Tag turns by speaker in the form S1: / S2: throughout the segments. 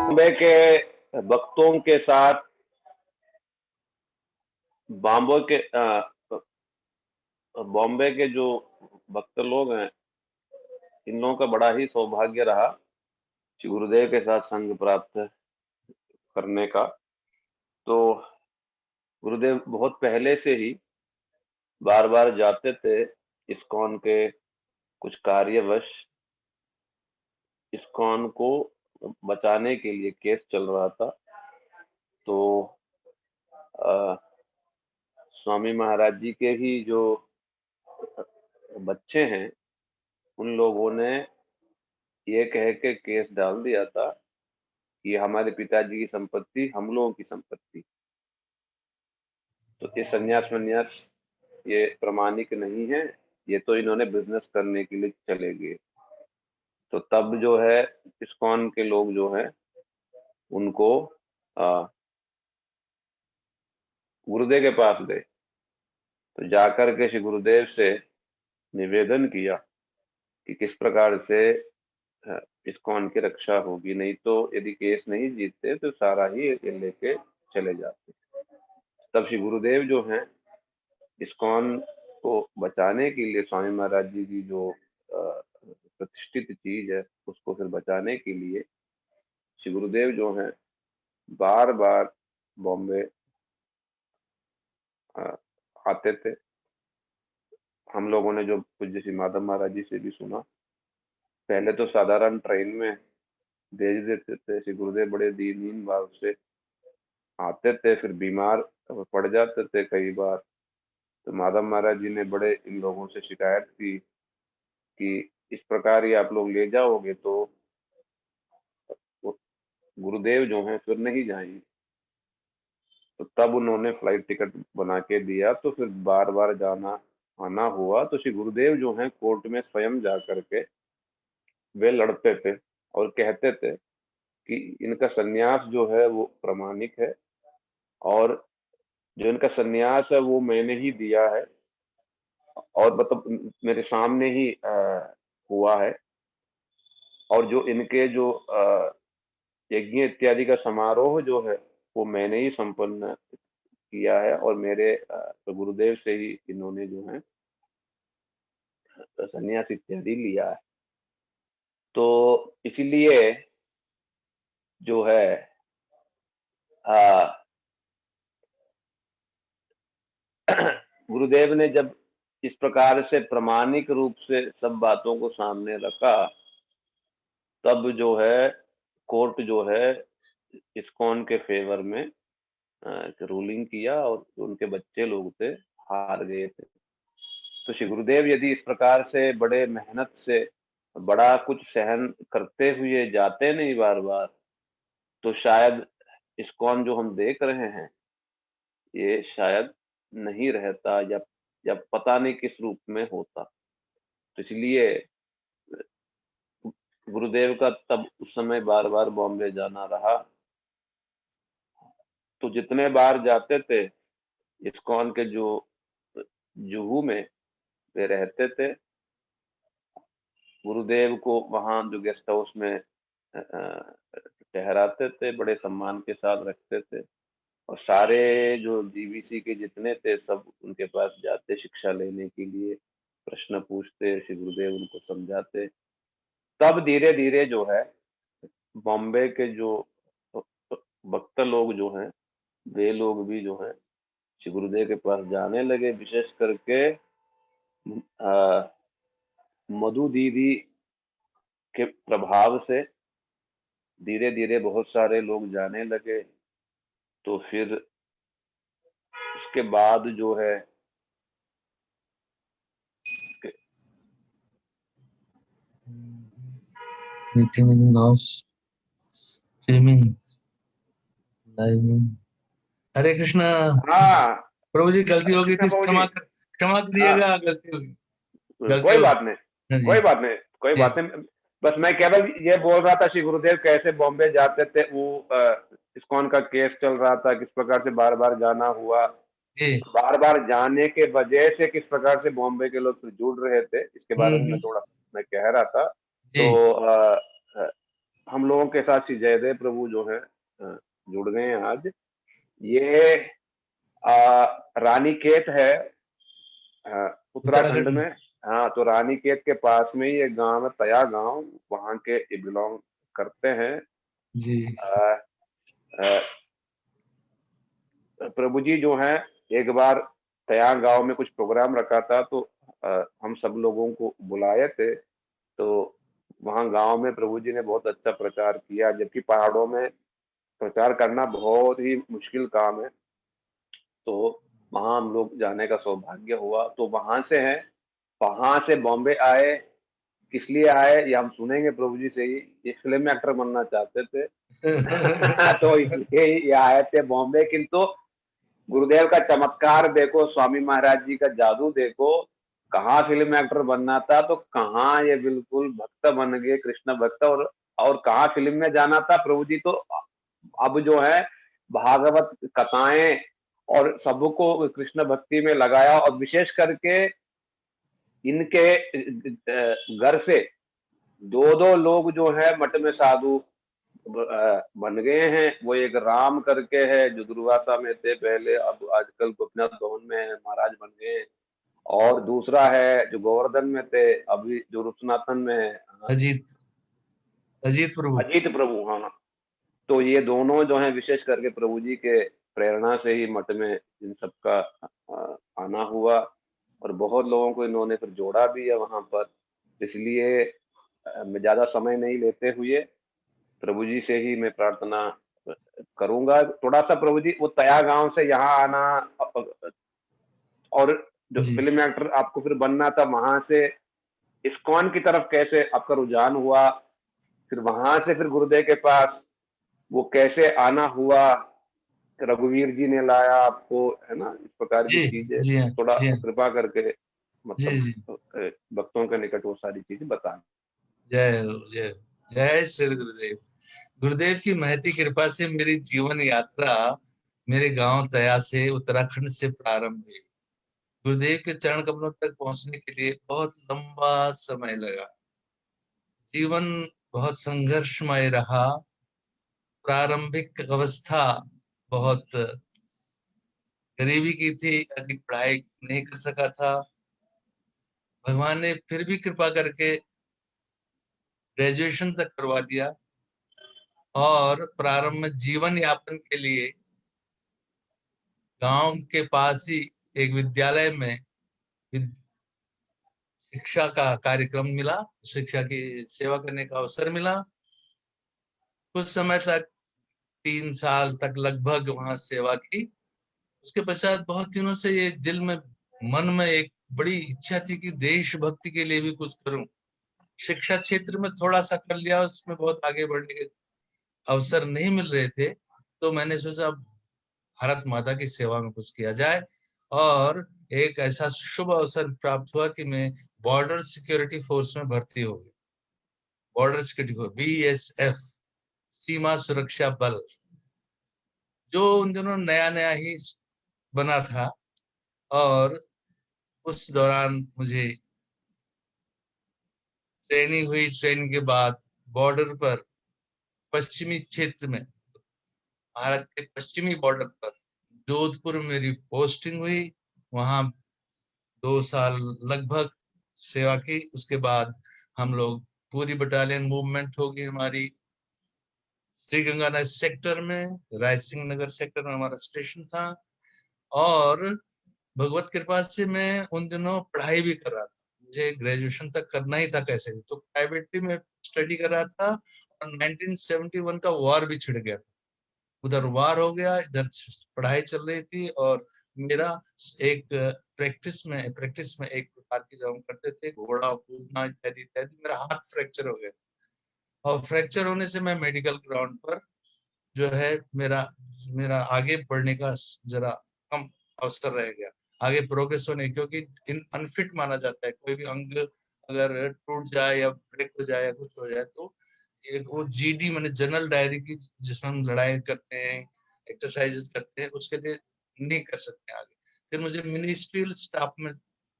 S1: बॉम्बे के भक्तों के साथ बॉम्बे के बॉम्बे के जो भक्त लोग हैं, इन लोगों का बड़ा ही सौभाग्य रहा श्री गुरुदेव के साथ संग प्राप्त करने का। तो गुरुदेव बहुत पहले से ही बार बार जाते थे। इस्कॉन के कुछ कार्यवश इस्कॉन को बचाने के लिए केस चल रहा था। तो अ, स्वामी महाराज जी के ही जो बच्चे हैं, उन लोगों ने ये कह के केस डाल दिया था कि हमारे पिताजी की संपत्ति हम लोगों की संपत्ति। तो ये संन्यास वन्यास ये प्रमाणिक नहीं है, ये तो इन्होंने बिजनेस करने के लिए चले गए। तो तब जो है इस्कॉन के लोग जो है उनको गुरुदेव के पास गए। तो जाकर के श्री गुरुदेव से निवेदन किया कि किस प्रकार से इस्कॉन की रक्षा होगी, नहीं तो यदि केस नहीं जीतते तो सारा ही ये लेके चले जाते। तब श्री गुरुदेव जो हैं इस्कॉन को बचाने के लिए, स्वामी महाराज जी की जो प्रतिष्ठित चीज है उसको फिर बचाने के लिए श्री गुरुदेव जो हैं बार बार बॉम्बे आते थे। हम लोगों ने जो पूज्य श्री माधव महाराज जी से भी सुना, पहले तो साधारण ट्रेन में भेज देते थे। श्री गुरुदेव बड़े दीनहीन भाव से आते थे, फिर बीमार पड़ जाते थे कई बार। तो माधव महाराज जी ने बड़े इन लोगों से शिकायत की कि इस प्रकार ही आप लोग ले जाओगे तो गुरुदेव जो हैं फिर नहीं जाएंगे। तो तब उन्होंने फ्लाइट टिकट बना के दिया, तो फिर बार बार जाना आना हुआ। तो श्री गुरुदेव जो हैं कोर्ट में स्वयं जा करके वे लड़ते थे और कहते थे कि इनका सन्यास जो है वो प्रमाणिक है, और जो इनका सन्यास है वो मैंने ही दिया है, और मतलब मेरे सामने ही हुआ है। और जो इनके जो यज्ञ इत्यादि का समारोह जो है वो मैंने ही संपन्न किया है, और मेरे गुरुदेव से ही इन्होंने जो है संन्यास इत्यादि लिया है। तो इसीलिए जो है गुरुदेव ने जब इस प्रकार से प्रामाणिक रूप से सब बातों को सामने रखा, तब जो है कोर्ट जो है इस्कॉन के फेवर में रूलिंग किया, और उनके बच्चे लोग थे हार गए थे। तो श्री गुरुदेव यदि इस प्रकार से बड़े मेहनत से बड़ा कुछ सहन करते हुए जाते नहीं बार बार, तो शायद इस्कॉन जो हम देख रहे हैं ये शायद नहीं रहता, या पता नहीं किस रूप में होता। तो इसलिए गुरुदेव का तब उस समय बार बार बॉम्बे जाना रहा। तो जितने बार जाते थे इस्कॉन के जो जुहू में वे रहते थे, गुरुदेव को वहां जो गेस्ट हाउस में ठहराते थे, बड़े सम्मान के साथ रखते थे। और सारे जो जीबीसी के जितने थे सब उनके पास जाते शिक्षा लेने के लिए, प्रश्न पूछते, श्री गुरुदेव उनको समझाते। तब धीरे धीरे जो है बॉम्बे के जो भक्त लोग जो हैं वे लोग भी जो है श्री गुरुदेव के पास जाने लगे। विशेष करके मधु दीदी के प्रभाव से धीरे धीरे बहुत सारे लोग जाने लगे। तो फिर उसके बाद जो है
S2: meeting is now streaming live. Hare Krishna.
S1: हाँ
S2: प्रभु जी गलती हो गई थी, क्षमा करिएगा।
S1: हाँ,
S2: गलती होगी,
S1: कोई बात नहीं,
S2: हाँ जी,
S1: कोई बात नहीं, कोई बात नहीं। बस मैं केवल ये बोल रहा था श्री गुरुदेव कैसे बॉम्बे जाते थे, वो इस्कॉन का केस चल रहा था, किस प्रकार से बार बार जाना हुआ,
S2: जी।
S1: बार बार जाने के वजह से किस प्रकार से बॉम्बे के लोग फिर जुड़ रहे थे, इसके बारे में मैं थोड़ा मैं कह रहा था।
S2: जी।
S1: तो हम लोगों के साथ श्री जयदेव प्रभु जो है जुड़ गए हैं आज। ये रानीखेत है उत्तराखंड
S2: उत्तराखंड में।
S1: में। हाँ, तो रानीखेत के पास में ही एक गांव है, तया गांव, वहां के बिलोंग करते हैं।
S2: जी।
S1: अ, अ, प्रभु जी जो है एक बार तया गांव में कुछ प्रोग्राम रखा था, तो हम सब लोगों को बुलाए थे। तो वहाँ गांव में प्रभु जी ने बहुत अच्छा प्रचार किया, जबकि पहाड़ों में प्रचार करना बहुत ही मुश्किल काम है। तो वहाँ हम लोग जाने का सौभाग्य हुआ। तो वहां से है, वहां से बॉम्बे आए। किस लिए आए ये हम सुनेंगे प्रभु जी से ही। ये फिल्म में एक्टर बनना चाहते थे। तो इसलिए ये आए थे बॉम्बे। किंतु गुरुदेव का चमत्कार देखो, स्वामी महाराज जी का जादू देखो। कहाँ फिल्म एक्टर बनना था तो कहाँ ये बिल्कुल भक्त बन गए, कृष्ण भक्त। और कहाँ फिल्म में जाना था, प्रभु जी तो अब जो है भागवत कथाएं और सबको कृष्ण भक्ति में लगाया। और विशेष करके इनके घर से दो दो लोग जो है मठ में साधु बन गए हैं। वो एक राम करके है जो दुर्वासा में थे पहले, अब आजकल गोपीनाथ भवन में है, महाराज बन गए हैं। और दूसरा है जो गोवर्धन में थे, अभी जो रुचनाथन में है,
S2: अजीत अजीत प्रभु।
S1: अजीत प्रभु। हाँ, तो ये दोनों जो है विशेष करके प्रभु जी के प्रेरणा से ही मठ में इन सबका आना हुआ। और बहुत लोगों को इन्होंने फिर जोड़ा भी है वहां पर। इसलिए मैं ज्यादा समय नहीं लेते हुए प्रभु जी से ही मैं प्रार्थना करूंगा। थोड़ा सा प्रभु जी, वो तया गांव से यहाँ आना और जो
S2: जी।
S1: फिल्म एक्टर आपको फिर बनना था, वहां से इस्कॉन की तरफ कैसे आपका रुझान हुआ, फिर वहां से फिर गुरुदेव के पास वो कैसे आना हुआ, रघुवीर जी ने लाया आपको, है ना, इस प्रकार की
S2: जी।
S1: चीजें
S2: जी हाँ।
S1: थोड़ा
S2: जी हाँ।
S1: कृपा करके
S2: जी।
S1: मतलब
S2: जी।
S1: भक्तों के निकट वो सारी चीजें बताएं।
S2: जय हो, जय हो। जय श्री गुरुदेव। गुरुदेव की महती कृपा से मेरी जीवन यात्रा मेरे गांव तया से उत्तराखंड से प्रारंभ हुई। गुरुदेव के चरण कमलों तक पहुंचने के लिए बहुत लंबा समय लगा। जीवन बहुत संघर्षमय रहा। प्रारंभिक अवस्था बहुत गरीबी की थी, अधिक पढ़ाई नहीं कर सका था। भगवान ने फिर भी कृपा करके ग्रेजुएशन तक करवा दिया। और प्रारंभ में जीवन यापन के लिए गांव के पास ही एक विद्यालय में शिक्षा का कार्यक्रम मिला, शिक्षा की सेवा करने का अवसर मिला। कुछ समय तक 3 साल तक लगभग वहां सेवा की। उसके पश्चात बहुत दिनों से ये दिल में, मन में एक बड़ी इच्छा थी कि देशभक्ति के लिए भी कुछ करूं। शिक्षा क्षेत्र में थोड़ा सा कर लिया, उसमें बहुत आगे बढ़ने के अवसर नहीं मिल रहे थे। तो मैंने सोचा भारत माता की सेवा में कुछ किया जाए। और एक ऐसा शुभ अवसर प्राप्त हुआ कि मैं बॉर्डर सिक्योरिटी फोर्स में भर्ती हो गया। बॉर्डर सिक्योरिटी फोर्स, BSF, सीमा सुरक्षा बल, जो उन दिनों नया नया ही बना था। और उस दौरान मुझे ट्रेनिंग हुई। ट्रेनिंग के बाद बॉर्डर पर, पश्चिमी क्षेत्र में, भारत के पश्चिमी बॉर्डर पर जोधपुर में मेरी पोस्टिंग हुई। वहां 2 साल लगभग सेवा की। उसके बाद हम लोग पूरी बटालियन मूवमेंट होगी हमारी श्री गंगानगर सेक्टर में, रायसिंह नगर सेक्टर में हमारा स्टेशन था। और भगवत कृपा से मैं उन दिनों पढ़ाई भी कर रहा था। मुझे ग्रेजुएशन तक करना ही था कैसे भी, तो प्राइवेटली में स्टडी कर रहा था। और 1971 का वॉर भी छिड़ गया। उधर वार हो गया, इधर पढ़ाई चल रही थी। और मेरा एक प्रैक्टिस में एक प्रकार की जब हम करते थे घोड़ा कूदना इत्यादि इत्यादि, मेरा हाथ फ्रैक्चर हो गया। और फ्रैक्चर होने से मैं मेडिकल ग्राउंड पर जो है मेरा मेरा आगे बढ़ने का जरा कम अवसर रह गया, आगे प्रोग्रेस होने, क्योंकि इन अनफिट माना जाता है। कोई भी अंग अगर टूट जाए या ब्रेक हो जाए या कुछ हो जाए तो एक वो GD मैंने जनरल डायरी की, जिसमें हम लड़ाई करते हैं, एक्सरसाइजेस करते हैं, उसके लिए नहीं कर सकते आगे। फिर मुझे मिनिस्ट्रियल स्टाफ में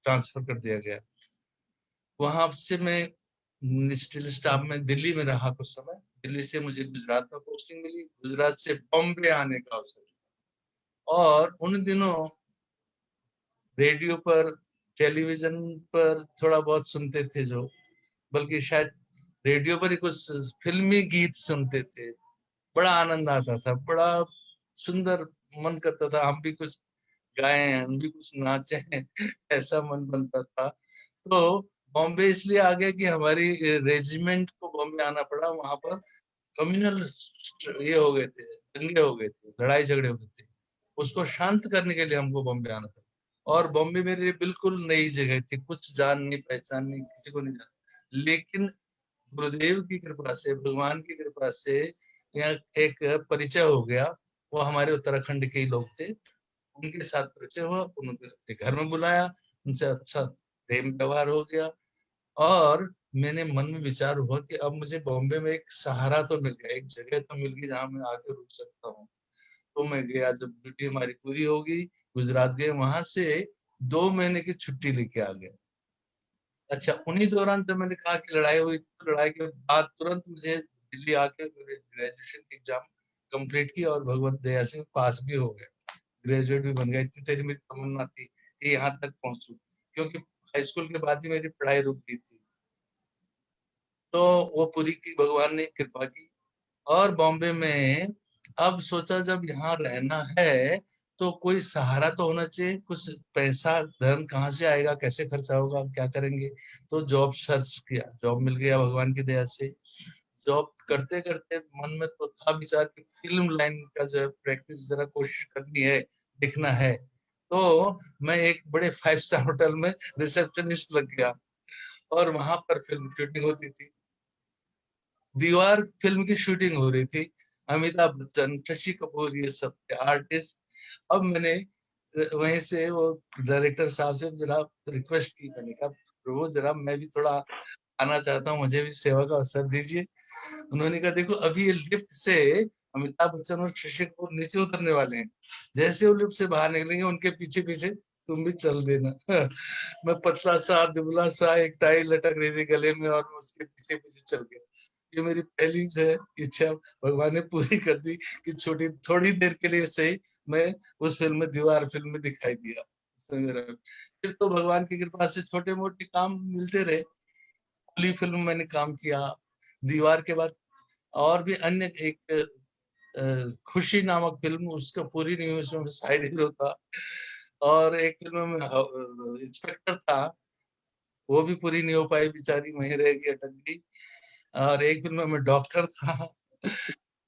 S2: ट्रांसफर कर दिया गया। वहां से मैं मिनिस्ट्रियल स्टाफ में दिल्ली में रहा कुछ समय। दिल्ली से मुझे गुजरात में पोस्टिंग मिली, गुजरात से बॉम्बे आने का अवसर। और उन दिनों रेडियो पर, टेलीविजन पर थोड़ा बहुत सुनते थे, जो बल्कि शायद रेडियो पर ही कुछ फिल्मी गीत सुनते थे। बड़ा आनंद आता था, बड़ा सुंदर मन करता था हम भी कुछ गाएं, हम भी कुछ नाचें ऐसा मन बनता था। तो बॉम्बे इसलिए आ गया कि हमारी रेजिमेंट को बॉम्बे आना पड़ा। वहां पर कम्युनल ये हो गए थे, दंगे हो गए थे, लड़ाई झगड़े हो गए थे। उसको शांत करने के लिए हमको बॉम्बे आना था। और बॉम्बे मेरे लिए बिल्कुल नई जगह थी, कुछ जान नहीं पहचान नहीं, किसी को नहीं जान। लेकिन गुरुदेव की कृपा से, भगवान की कृपा से यहाँ एक परिचय हो गया। वो हमारे उत्तराखंड के ही लोग थे, उनके साथ परिचय हुआ, उन्होंने अपने घर में बुलाया, उनसे अच्छा प्रेम व्यवहार हो गया। और मैंने मन में विचार हुआ कि अब मुझे बॉम्बे में एक सहारा तो मिल गया, एक जगह तो मिल गई जहाँ मैं आके रुक सकता हूँ। तो मैं गया, जब ड्यूटी हमारी पूरी हो गई, गुजरात गए, वहां से 2 महीने की छुट्टी लेके आ गए। अच्छा, उन्हीं दौरान जब मैंने कहा कि लड़ाई हुई, तो लड़ाई के बाद तुरंत मुझे दिल्ली आके मेरे ग्रेजुएशन की एग्जाम कंप्लीट की और भगवत दया से पास भी हो गया, ग्रेजुएट भी बन गया। इतनी तेरी मेरी तमन्ना थी कि यहाँ तक पहुंचूं, क्योंकि हाई स्कूल के बाद ही मेरी पढ़ाई रुक गई थी। तो वो पूरी की, भगवान ने कृपा की। और बॉम्बे में अब सोचा जब यहाँ रहना है तो कोई सहारा तो होना चाहिए, कुछ पैसा धन कहाँ से आएगा, कैसे खर्चा होगा, क्या करेंगे। तो जॉब सर्च किया, जॉब मिल गया भगवान की दया से। जॉब करते करते मन में तो था विचार कि फिल्म लाइन का जो है प्रैक्टिस जरा कोशिश करनी है, दिखना है। तो मैं एक बड़े 5 स्टार होटल में रिसेप्शनिस्ट लग गया और वहां पर फिल्म शूटिंग होती थी। दीवार फिल्म की शूटिंग हो रही थी, अमिताभ बच्चन, शशि कपूर, ये सब थे आर्टिस्ट। अब मैंने वहीं से वो डायरेक्टर साहब से जरा रिक्वेस्ट की, मैंने कहा प्रभु जरा मैं भी थोड़ा आना चाहता हूँ, मुझे भी सेवा का अवसर दीजिए। उन्होंने कहा देखो अभी ये लिफ्ट से अमिताभ बच्चन और शशि कपूर नीचे उतरने वाले हैं, जैसे वो लिफ्ट से बाहर निकलेंगे उनके पीछे पीछे तुम भी चल देना। मैं पतला सा दुबला सा, एक टाई लटक रही थी गले में और मैं उसके पीछे पीछे चल गया। ये मेरी पहली जो है इच्छा भगवान ने पूरी कर दी कि छोटी थोड़ी देर के लिए सही मैं उस फिल्म में, दीवार फिल्म में दिखाई दिया। फिर तो भगवान की कृपा से छोटे मोटे काम मिलते रहे। खुली फिल्म मैंने काम किया, दीवार के बाद और भी अन्य एक खुशी नामक फिल्म, उसका पूरी नहीं हुई, उसमें साइड हीरो था। और एक फिल्म में इंस्पेक्टर था, वो भी पूरी नहीं हो पाई, बेचारी वहीं रह गई, अटक गई। और एक फिल्म में डॉक्टर था।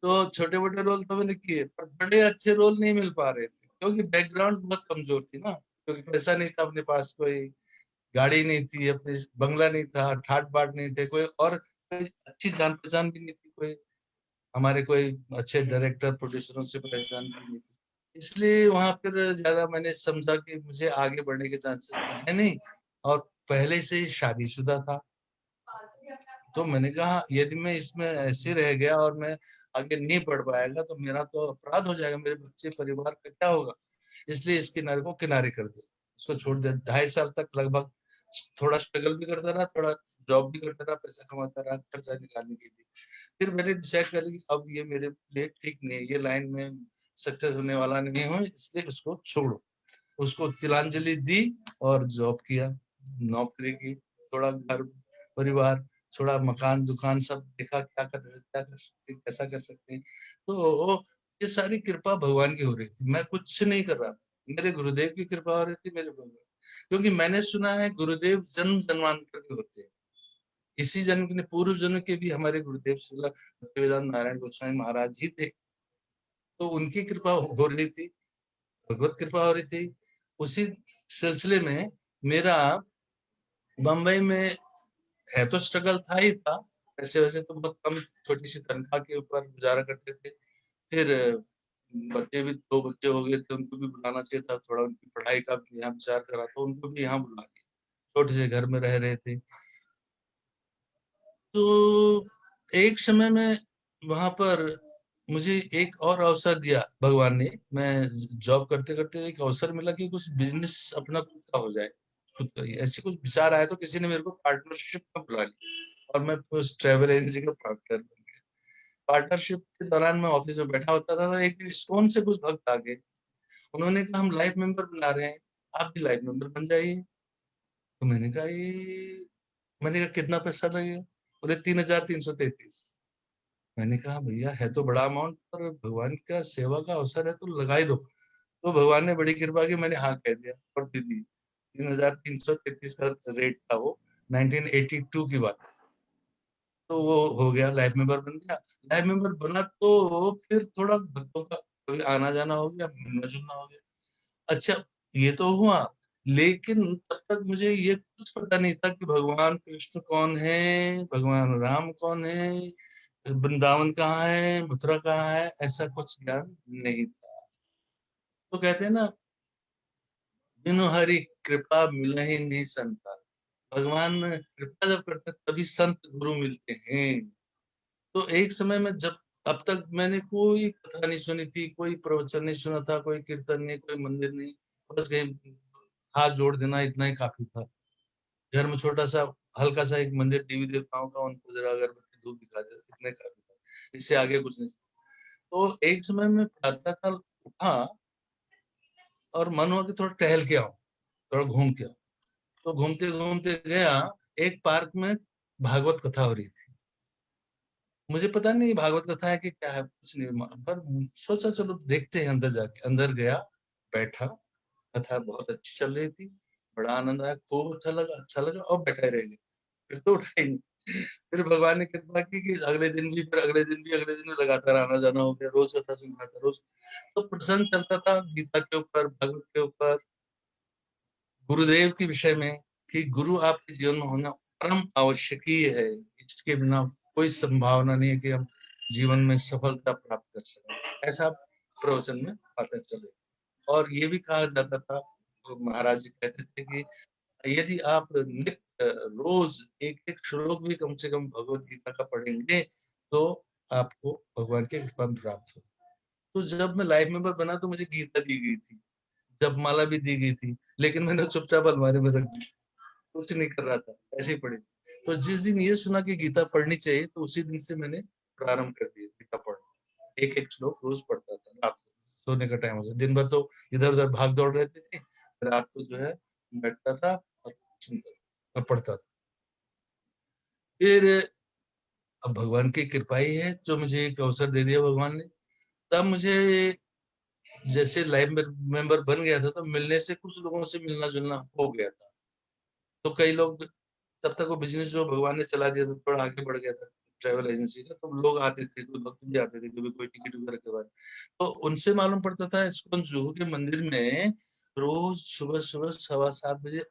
S2: तो छोटे मोटे रोल तो मैंने किए, पर बड़े अच्छे रोल नहीं मिल पा रहे थे, क्योंकि बैकग्राउंड बहुत कमजोर थी ना। क्योंकि पैसा नहीं था अपने पास, कोई गाड़ी नहीं थी, अपने बंगला नहीं था, ठाट बाट नहीं थे, कोई और कोई अच्छी जान पहचान भी नहीं थी, कोई हमारे कोई अच्छे डायरेक्टर प्रोड्यूसरों से पहचान भी नहीं थी। इसलिए वहां पर ज्यादा मैंने समझा कि मुझे आगे बढ़ने के चांसेस तो है नहीं, और पहले से ही शादीशुदा था। तो मैंने कहा यदि मैं इसमें ऐसे रह गया और मैं आगे नहीं बढ़ पाएगा तो मेरा तो अपराध हो जाएगा, मेरे बच्चे परिवार का क्या होगा। इसलिए इस किनारे को किनारे कर दिया, इसको छोड़ दिया। 2.5 साल तक लगभग थोड़ा स्ट्रगल भी करता रहा, थोड़ा जॉब भी करता रहा, पैसा कमाता रहा खर्चा निकालने के लिए। फिर मैंने डिसाइड कर लिया कि अब ये मेरे लिए ठीक नहीं है, ये लाइन में सक्सेस होने वाला नहीं हूँ, इसलिए उसको छोड़ो। उसको तिलांजलि दी और जॉब किया, नौकरी की, थोड़ा घर परिवार, थोड़ा मकान दुकान सब देखा, क्या कर सकते, कैसा कर सकते हैं। तो ये सारी कृपा भगवान की हो रही थी, मैं कुछ नहीं कर रहा था, मेरे गुरुदेव की कृपा हो रही थी, मेरे भगवान। क्योंकि मैंने सुना है गुरुदेव जन्म जन्मांतर के होते हैं, इसी जन्म के, पूर्व जन्म के भी हमारे गुरुदेव श्रील भक्तिवेदांत नारायण गोस्वामी महाराज ही थे। तो उनकी कृपा हो रही थी, भगवत कृपा हो रही थी। उसी सिलसिले में मेरा बम्बई में है तो स्ट्रगल था ही था, ऐसे वैसे तो बहुत कम छोटी सी तनख्वाह के ऊपर गुजारा करते थे। फिर बच्चे भी, 2 बच्चे हो गए थे, उनको भी बुलाना चाहिए था, थोड़ा उनकी पढ़ाई का भी यहाँ विचार करा, तो उनको भी यहाँ बुला लिया, छोटे से घर में रह रहे थे। तो एक समय में वहां पर मुझे एक और अवसर दिया भगवान ने। मैं जॉब करते करते एक अवसर मिला कि कुछ बिजनेस अपना खुद का हो जाए, खुद का ही ऐसे कुछ विचार आया, तो किसी ने मेरे को पार्टनरशिप में बुला लिया और मैं उस ट्रेवल एजेंसी का पार्टनर बन गया। पार्टनरशिप के दौरान मैं ऑफिस में बैठा होता था, तो एक दिन स्टोन से कुछ भक्त आ गए, उन्होंने कहा हम लाइफ मेंबर बुला रहे हैं, आप भी लाइफ मेंबर बन जाइए। तो मैंने कहा कितना पैसा लगेगा? बोले 3,333। मैंने कहा भैया है तो बड़ा अमाउंट, पर भगवान का सेवा का अवसर है तो लगा ही दो। तो भगवान ने बड़ी कृपा की, मैंने हाँ कह दिया और दे दी। 3,333 का रेट था वो, 1982 की बात। तो वो हो गया, लाइफ मेंबर बन गया। लाइफ मेंबर बना तो फिर थोड़ा भक्तों का कभी आना जाना हो गया, मिलना जुलना हो गया। अच्छा, ये तो हुआ, लेकिन तब तक मुझे ये कुछ पता नहीं था कि भगवान कृष्ण कौन है, भगवान राम कौन है, वृंदावन कहाँ है, मथुरा कहाँ है, ऐसा कुछ ज्ञान नहीं था। तो कहते हैं ना, बिनु हरि कृपा मिलहि नहीं संता। भगवान कृपा जब करते हैं, तभी संत गुरु मिलते हैं। तो एक समय में जब, अब तक मैंने कोई कथा नहीं सुनी थी, कोई प्रवचन नहीं सुना था, कोई कीर्तन नहीं, कोई मंदिर नहीं, बस कहीं हाथ जोड़ देना इतना ही काफी था। घर में छोटा सा हल्का सा एक मंदिर, देवी देवताओं का, उनको जरा अगरबत्ती धूप दिखा दे, इतने काफी था, इससे आगे कुछ नहीं। तो एक समय में प्रातःकाल उठा और मन हुआ कि थोड़ा टहल के आऊं, थोड़ा घूम के आऊं। तो घूमते घूमते गया, एक पार्क में भागवत कथा हो रही थी। मुझे पता नहीं भागवत कथा है कि क्या है, कुछ नहीं, पर सोचा चलो देखते हैं। अंदर जाके, अंदर गया, बैठा, कथा बहुत अच्छी चल रही थी, बड़ा आनंद आया, खूब अच्छा लगा और बैठा ही रह गया। फिर तो उठा ही नहीं। फिर भगवान ने कृपा की कि अगले दिन भी, फिर अगले दिन भी लगातार आना जाना हो गया, रोज कथा सुनता था रोज। तो प्रसंग चलता था गीता के ऊपर, भागवत के ऊपर, गुरुदेव के विषय में, कि गुरु आपके जीवन में होना परम आवश्यक ही है, इसके बिना कोई संभावना नहीं है कि हम जीवन में सफलता प्राप्त कर सकें, ऐसा प्रवचन में पता चले। और ये भी कहा जाता था, तो महाराज जी कहते थे कि यदि आप नित्य रोज एक एक श्लोक भी कम से कम भगवत गीता का पढ़ेंगे, तो आपको भगवान की कृपा प्राप्त हो। तो जब मैं लाइफ मेंबर बना तो मुझे गीता दी गई थी, जब माला भी दी गई थी, लेकिन मैंने चुपचाप अलमारी में रख दी, कुछ नहीं कर रहा था, ऐसे ही पड़ी थी। तो जिस दिन ये सुना कि गीता पढ़नी चाहिए, तो उसी दिन से मैंने प्रारंभ कर दिया गीता पढ़ना। एक एक श्लोक रोज पढ़ता था, रात को सोने का टाइम हो गया, दिन भर तो इधर उधर भाग दौड़ रहती थी, रात को जो है बैठता था और सुनता था और पढ़ता था। फिर अब भगवान की कृपा ही है जो मुझे एक अवसर दे दिया भगवान ने। तब मुझे जैसे लाइफ मेंबर बन गया था, तो मिलने से, कुछ लोगों से मिलना जुलना हो गया था। तो कई लोग, तब तक वो बिजनेस जो भगवान ने चला दिया था, थोड़ा आगे बढ़ गया था ट्रैवल एजेंसी का, तो लोग आते थे, कोई भक्त भी आते थे, कभी कोई टिकट वगैरह के बाद। तो उनसे मालूम पड़ता था, इस्कॉन जुहू के मंदिर में रोज सुबह सुबह 7:15 बजे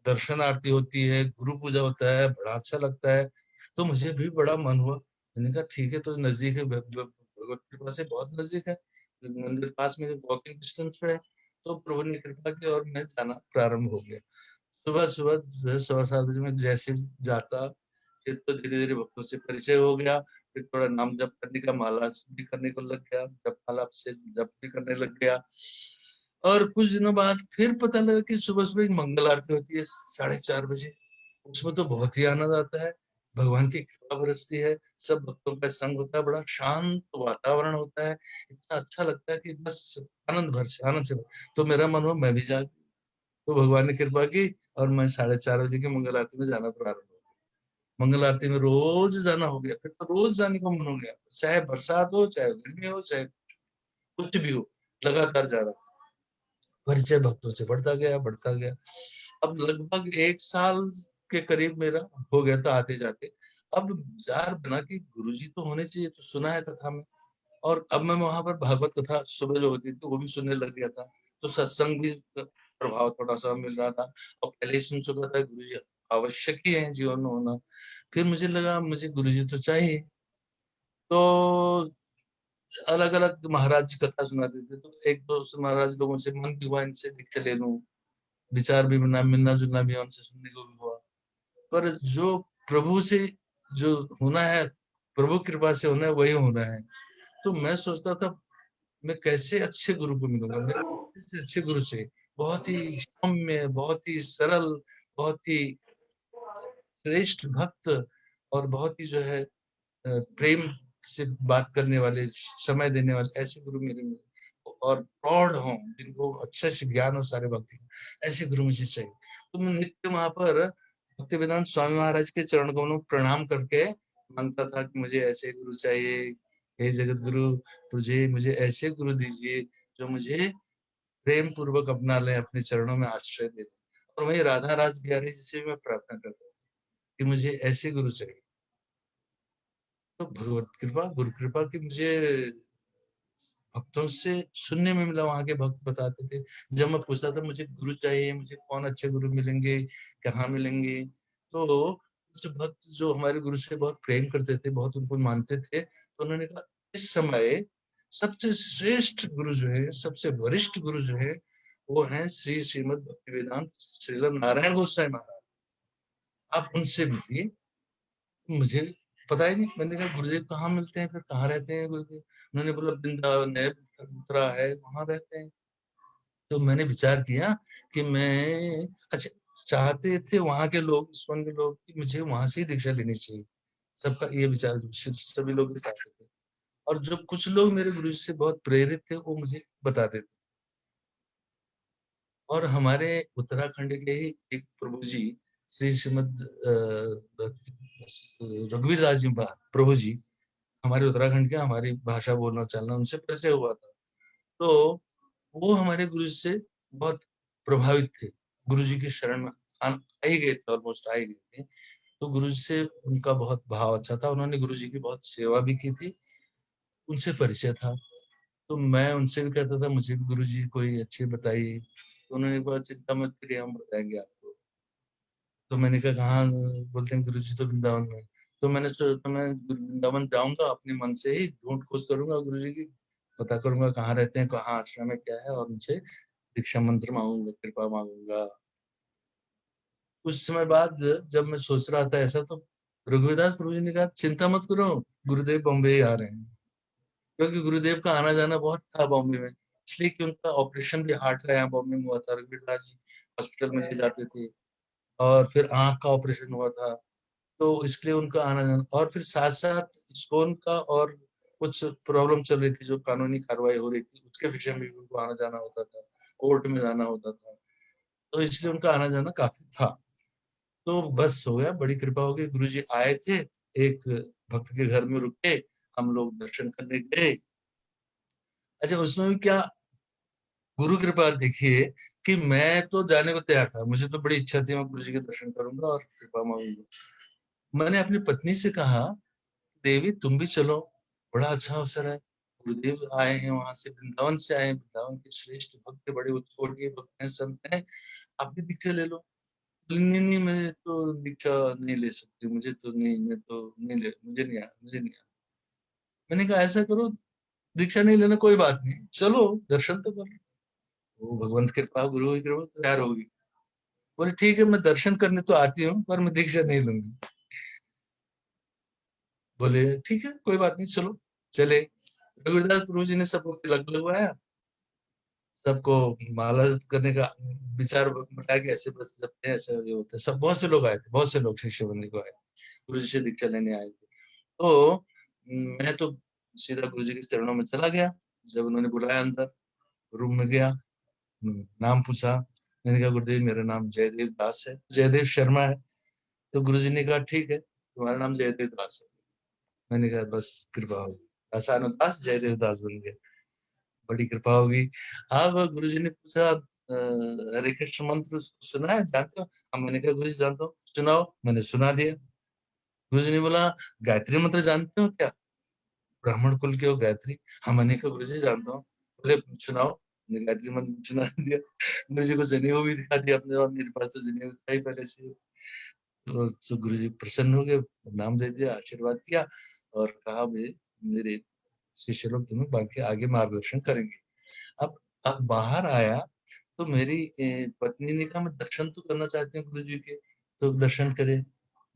S2: दर्शन आरती होती है, गुरु पूजा होता है, बड़ा अच्छा लगता है। तो मुझे भी बड़ा मन हुआ, मैंने कहा ठीक है, तो नजदीक है, भगवत कृपा से बहुत नजदीक है, मंदिर पास में, वॉकिंग डिस्टेंस पे है। तो प्रभु ने कृपा की और मैं जाना प्रारंभ हो गया। सुबह सुबह जो है 7:15 बजे में जैसे ही जाता, फिर तो धीरे धीरे भक्तों से परिचय हो गया। फिर थोड़ा नाम जप करने का, माला भी करने को लग गया, जप माला से जप भी करने लग गया। और कुछ दिनों बाद फिर पता लगा कि सुबह सुबह एक मंगल आरती होती है 4:30 बजे। उसमें तो बहुत ही आनंद आता है, भगवान की कृपा बरसती है, सब भक्तों का संग होता है, बड़ा शांत वातावरण होता है, इतना अच्छा लगता है कि बस आनंद से तो मेरा मन हुआ मैं भी जाऊं। तो भगवान ने कृपा की और मैं 4:30 बजे की मंगल आरती में जाना प्रारंभ हो गया। मंगल आरती में रोज जाना हो गया, फिर तो रोज जाने को मन हो गया, चाहे बरसात हो, चाहे गर्मी हो, चाहे कुछ भी हो, लगातार जा रहा था। परिचय भक्तों से बढ़ता गया, बढ़ता गया। अब लगभग 1 साल के करीब मेरा हो गया था आते जाते। अब विचार बना कि गुरुजी तो होने चाहिए, तो सुना है कथा में। और अब मैं वहां पर भागवत कथा सुबह जो होती थी वो भी सुनने लग गया था, तो सत्संग भी प्रभाव थोड़ा सा मिल रहा था, और पहले ही सुन चुका था गुरुजी आवश्यक ही है जीवन में होना। फिर मुझे लगा मुझे गुरुजी तो चाहिए। तो अलग अलग महाराज जी कथा सुनाते थे, तो एक दो महाराज लोगों से मन भी हुआ इनसे दीक्षा ले लूं, विचार भी बना, मिलना जुलना भी उनसे सुनने को भी हुआ। पर जो प्रभु से जो होना है, प्रभु कृपा से होना है, वही होना है। तो मैं सोचता था मैं कैसे अच्छे गुरु को मिलूंगा, मेरे को अच्छे से अच्छे गुरु से, बहुत ही सौम्य, बहुत ही सरल, बहुत ही श्रेष्ठ भक्त, और बहुत ही जो है प्रेम से बात करने वाले, समय देने वाले ऐसे गुरु मेरे में, और प्रौढ़ हों, जिनको अच्छे से ज्ञान हो सारे भक्ति, ऐसे गुरु मुझे चाहिए। तो मैं नित्य वहां पर भक्तिवेदांत स्वामी महाराज के चरण कमलों में प्रणाम करके मांगता था कि मुझे ऐसे गुरु चाहिए, हे जगत गुरु, मुझे ऐसे गुरु दीजिए जो मुझे प्रेम पूर्वक अपना ले, अपने चरणों में आश्रय दे दे। और वही राधा रास बिहारी जी से मैं प्रार्थना करता था कि मुझे ऐसे गुरु चाहिए। तो भगवत कृपा, गुरु कृपा की मुझे भक्तों से सुनने में मिला, वहां के भक्त बताते थे। जब मैं पूछता था मुझे गुरु चाहिए, मुझे कौन अच्छे गुरु मिलेंगे, कहाँ मिलेंगे, तो कुछ भक्त जो हमारे गुरु से बहुत प्रेम करते थे, बहुत उनको मानते थे, तो उन्होंने कहा इस समय सबसे श्रेष्ठ गुरु जो है, सबसे वरिष्ठ गुरु जो है, वो है श्री श्रीमद भक्तिवेदांत श्रील नारायण गोस्वामी महाराज। आप उनसे मिलिए। मुझे पता ही नहीं, मैंने कहा गुरुदेव कहाँ मिलते हैं, फिर कहाँ रहते हैं गुरुदेव? उन्होंने बोला वृंदावन है, मथुरा है, वहां रहते हैं। तो मैंने विचार किया कि मैं, अच्छा, चाहते थे वहां के लोग, इस्कॉन के लोग, कि मुझे वहां से ही दीक्षा लेनी चाहिए। सबका ये विचार, सभी लोग चाहते थे। और जो कुछ लोग मेरे गुरु जी से बहुत प्रेरित थे, वो मुझे बताते थे। और हमारे उत्तराखंड के ही एक प्रभु जी, श्री श्रीमद रघुवीर दास जी प्रभु जी, हमारे उत्तराखंड के, हमारी भाषा बोलना चलना, उनसे परिचय हुआ था। तो वो हमारे गुरु जी से बहुत प्रभावित थे, गुरु जी की शरण में आ ही गए थे, ऑलमोस्ट आ ही गए थे। तो गुरु जी से उनका बहुत भाव अच्छा था, उन्होंने गुरु जी की बहुत सेवा भी की थी, उनसे परिचय था। तो मैं उनसे भी कहता था मुझे भी गुरु जी कोई अच्छे बताइए। तो उन्होंने कहा चिंता मत करिए, हम बताएंगे आपको। तो मैंने कहा कहाँ? बोलते हैं गुरु जी तो वृंदावन में। तो तो मैं वृंदावन जाऊंगा, अपने मन से ही ढूंढ खोज करूंगा गुरु जी की, पता करूंगा कहाँ रहते हैं, कहाँ आश्रम में क्या है, और उनसे दीक्षा मंत्र मांगूंगा, कृपा मांगूंगा। कुछ समय बाद जब मैं सोच रहा था ऐसा, तो रघुवीरदास प्रभु जी ने कहा चिंता मत करो, गुरुदेव बॉम्बे ही आ रहे हैं। क्योंकि गुरुदेव का आना जाना बहुत था बॉम्बे में, इसलिए कि उनका ऑपरेशन भी हार्ट का यहाँ बॉम्बे में हुआ था, रघुवीरदास जी हॉस्पिटल में ले जाते थे। और फिर आंख का ऑपरेशन हुआ था, तो इसलिए उनका आना जाना, और फिर साथ साथ इस्कॉन का और कुछ प्रॉब्लम चल रही थी, जो कानूनी कार्रवाई हो रही थी, उसके विषय में भी उनको आना जाना होता था, कोर्ट में जाना होता था। तो इसलिए उनका आना जाना काफी था। तो बस हो गया, बड़ी कृपा हो गई, गुरु जी आए थे, एक भक्त के घर में रुके, हम लोग दर्शन करने गए। अच्छा, उसमें भी क्या गुरु कृपा देखिए, कि मैं तो जाने को तैयार था, मुझे तो बड़ी इच्छा थी मैं गुरु जी के दर्शन करूंगा और कृपा मांगूंगा। मैंने अपनी पत्नी से कहा देवी तुम भी चलो, बड़ा अच्छा अवसर है, गुरुदेव आए हैं वहां से, वृंदावन से आए हैं, वृंदावन के श्रेष्ठ भक्त, बड़े उच्च कोटि के भक्त हैं, संत हैं, आप भी दीक्षा ले लो। बोली, नहीं नहीं, मैं तो दीक्षा नहीं ले सकती, मुझे तो नहीं, मैं तो नहीं ले, मुझे नहीं आया, मुझे नहीं आया। मैंने कहा ऐसा करो, दीक्षा नहीं लेना कोई बात नहीं, चलो दर्शन तो करो, वो भगवंत कृपा, गुरु की कृपा तो तैयार होगी। बोले ठीक है, मैं दर्शन करने तो आती हूँ, पर मैं दीक्षा नहीं लूंगी। बोले ठीक है, कोई बात नहीं, चलो। चले। रघुवीरदास प्रभु जी ने सबको तिलक लगवाया, सबको माला करने का विचार बता के, ऐसे बस जपते हैं, ऐसे ये होता है। सब बहुत से लोग आए थे, बहुत से लोग शिष्य बनने को आए, गुरु जी से दीक्षा लेने आए थे। तो मैं तो सीधा गुरु जी के चरणों में चला गया। जब उन्होंने बुलाया अंदर, रूम में गया, नाम पूछा। मैंने कहा गुरुदेव मेरा नाम जयदेव दास है, जयदेव शर्मा है। तो गुरु जी ने कहा ठीक है, तुम्हारा नाम जयदेव दास है। मैंने कहा बस कृपा होगी, आसान दास जयदेव दास बन गया, बड़ी कृपा होगी। अब गुरुजी ने पूछा हरे कृष्ण मंत्र सुना है, जानते हो? हम, मैंने कहा गुरुजी जानता हूँ, सुनाओ। मैंने सुना दिया। गुरुजी ने बोला गायत्री मंत्र जानते हो क्या? ब्राह्मण कुल के हो गायत्री। हाँ, मैंने कहा गुरुजी जानता हूँ। बोले सुनाओ। मैंने गायत्री मंत्र सुना दिया। गुरुजी को जनेऊ भी दिखा दिया अपने, और मेरे पास तो जनेऊ था ही पहले से। तो गुरुजी प्रसन्न हो गए, नाम दे दिया, आशीर्वाद दिया, और कहा भाई मेरे शिष्य लोग तुम्हें बाकी आगे मार्गदर्शन करेंगे। अब बाहर आया, तो मेरी पत्नी ने कहा मैं दर्शन तो करना चाहती हूँ गुरु जी के, तो दर्शन करे।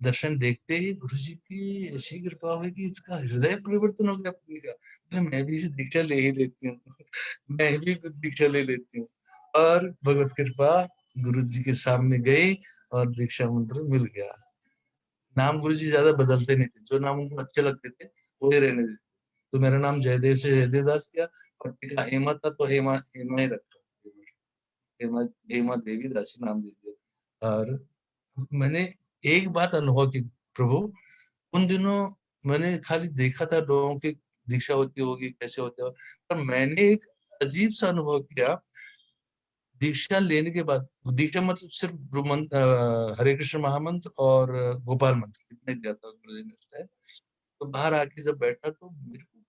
S2: दर्शन देखते ही गुरु जी की ऐसी कृपा हुई कि इसका हृदय परिवर्तन हो गया पत्नी का। बोले, मैं भी इसे दीक्षा ले ही लेती हूँ। मैं भी दीक्षा ले लेती हूँ। और भगवत कृपा, गुरु जी के सामने गई और दीक्षा मंत्र मिल गया। नाम गुरुजी ज्यादा बदलते नहीं थे, जो नाम उनको अच्छे लगते थे वही रहने देते। तो मेरा नाम जयदेव से जयदेव दास किया, और टीका हेमा था तो हेमा हेमा ही रखा, हेमा हेमा देवी दासी नाम दे दिया। और मैंने एक बात अनुभव की प्रभु, उन दिनों मैंने खाली देखा था लोगों की दीक्षा होती होगी कैसे होते हो, पर मैंने एक अजीब सा अनुभव किया दीक्षा लेने के बाद। दीक्षा मतलब सिर्फ हरे कृष्ण महामंत्र और गोपाल मंत्र इतना ही दिया था गुरुजी ने उस टाइम। तो बाहर आके जब बैठा तो मेरे को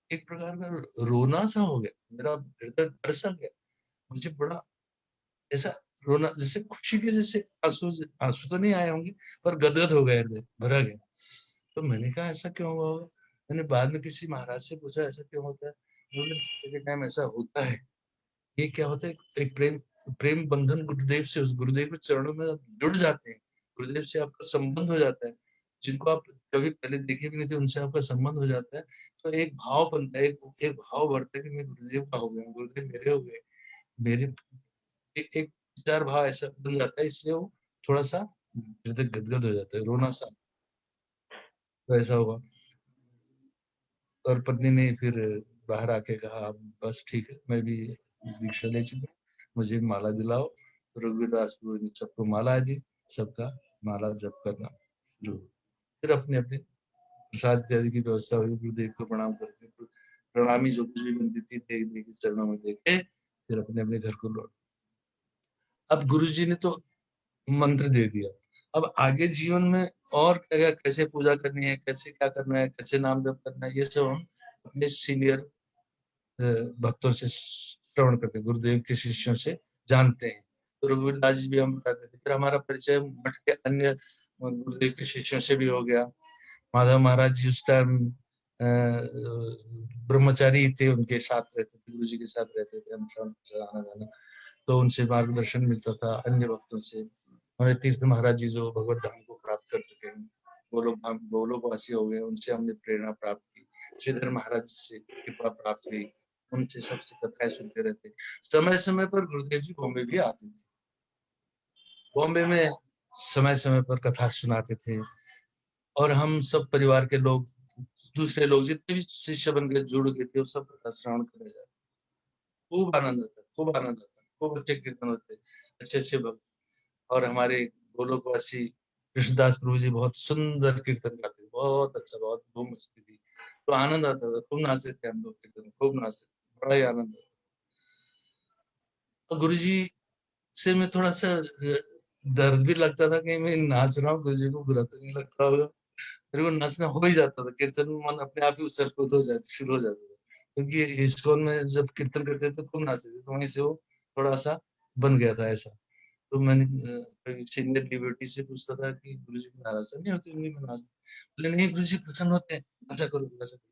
S2: एक प्रकार का रोना सा हो गया, मेरा हृदय बरसा गया। मुझे बड़ा ऐसा रोना, जैसे खुशी के जैसे आंसू, आंसू तो नहीं आए होंगे पर गदगद हो गया, हृदय भरा गया। तो मैंने कहा ऐसा क्यों हुआ होगा। मैंने बाद में किसी महाराज से पूछा ऐसा क्यों होता है, बोले दीक्षा के टाइम ऐसा होता है। ये क्या होता है, एक प्रेम प्रेम बंधन गुरुदेव से, उस गुरुदेव के चरणों में आप जुड़ जाते हैं, गुरुदेव से आपका संबंध हो जाता है। जिनको आप कभी पहले देखे भी नहीं थे उनसे आपका संबंध हो जाता है। तो एक भाव बनता है, एक भाव बढ़ता है कि मैं गुरुदेव का हो गया, गुरुदेव मेरे हो गए, मेरे एक चार भाव ऐसा बन जाता है, इसलिए वो थोड़ा सा हृदय गदगद हो जाता है, रोना सा। तो ऐसा हुआ। और पत्नी ने फिर बाहर आके कहा "अब बस ठीक है, मैं भी दीक्षा ले चुकी हूँ, मुझे माला दिलाओ"। तो रघुवीर दास गुरु ने सबको माला दी, सबका माला जप करना शुरू। फिर अपने अपने प्रसाद इत्यादि की व्यवस्था हुई, गुरुदेव को प्रणाम करके प्रणामी जो कुछ भी बनती थी देख देख के चरणों में देखे, फिर अपने अपने घर को लौट। अब गुरुजी ने तो मंत्र दे दिया, अब आगे जीवन में और क्या, कैसे पूजा करनी है, कैसे क्या करना है, कैसे नाम जप करना है, ये सब हम अपने सीनियर भक्तों से श्रवण करते, गुरुदेव के शिष्यों से जानते हैं। तो रघुवीर दास जी भी हम बताते थे। फिर हमारा परिचय मठ के अन्य गुरुदेव के शिष्यों से भी हो गया। माधव महाराज जी उस टाइम ब्रह्मचारी थे, उनके साथ रहते थे, गुरु जी के साथ रहते थे, हम आना जाना, तो उनसे मार्गदर्शन मिलता था। अन्य भक्तों से हमारे तीर्थ महाराज जी जो भगवत धाम को प्राप्त कर चुके हैं, गोलोक धाम गोलोकवासी हो गए, उनसे हमने प्रेरणा प्राप्त की। श्रीधर महाराज से कृपा प्राप्त हुई, उनसे सबसे कथाएं सुनते रहते। समय समय पर गुरुदेव जी बॉम्बे भी आते थे, बॉम्बे में समय समय पर कथा सुनाते थे, और हम सब परिवार के लोग, दूसरे लोग जितने भी शिष्य बन गए जुड़ गए थे, वो सब कथा श्रवण करने जाते। खूब आनंद आता, खूब आनंद आता, खूब अच्छे कीर्तन होते, अच्छे अच्छे भक्त। और हमारे गोलोकवासी कृष्णदास प्रभु जी बहुत सुंदर कीर्तन गाते थे, बहुत अच्छा, बहुत धूम मचती थी। तो आनंद आता था, खूब नाचते थे हम लोग कीर्तन, खूब नाचते थे, बड़ा ही आनंद आता। तो गुरु जी से मैं थोड़ा सा दर्द भी लगता था कि मैं नाच रहा हूँ, गुरु जी को बुरा तो नहीं लगता होगा। मेरे को नाचना हो ही जाता था, कीर्तन में मन अपने आप ही उछल कूद हो जाता, शुरू हो जाता था। क्योंकि इस्कॉन में जब कीर्तन करते थे खूब नाचते थे, तो वहीं से वो थोड़ा सा बन गया था ऐसा। तो मैंने सीनियर डिवोटी से पूछता था कि गुरु जी की नाराजगी नहीं होती उंगली में नाच, बोले नहीं गुरु जी प्रसन्न होते हैं, नाचा करो नाचा करो।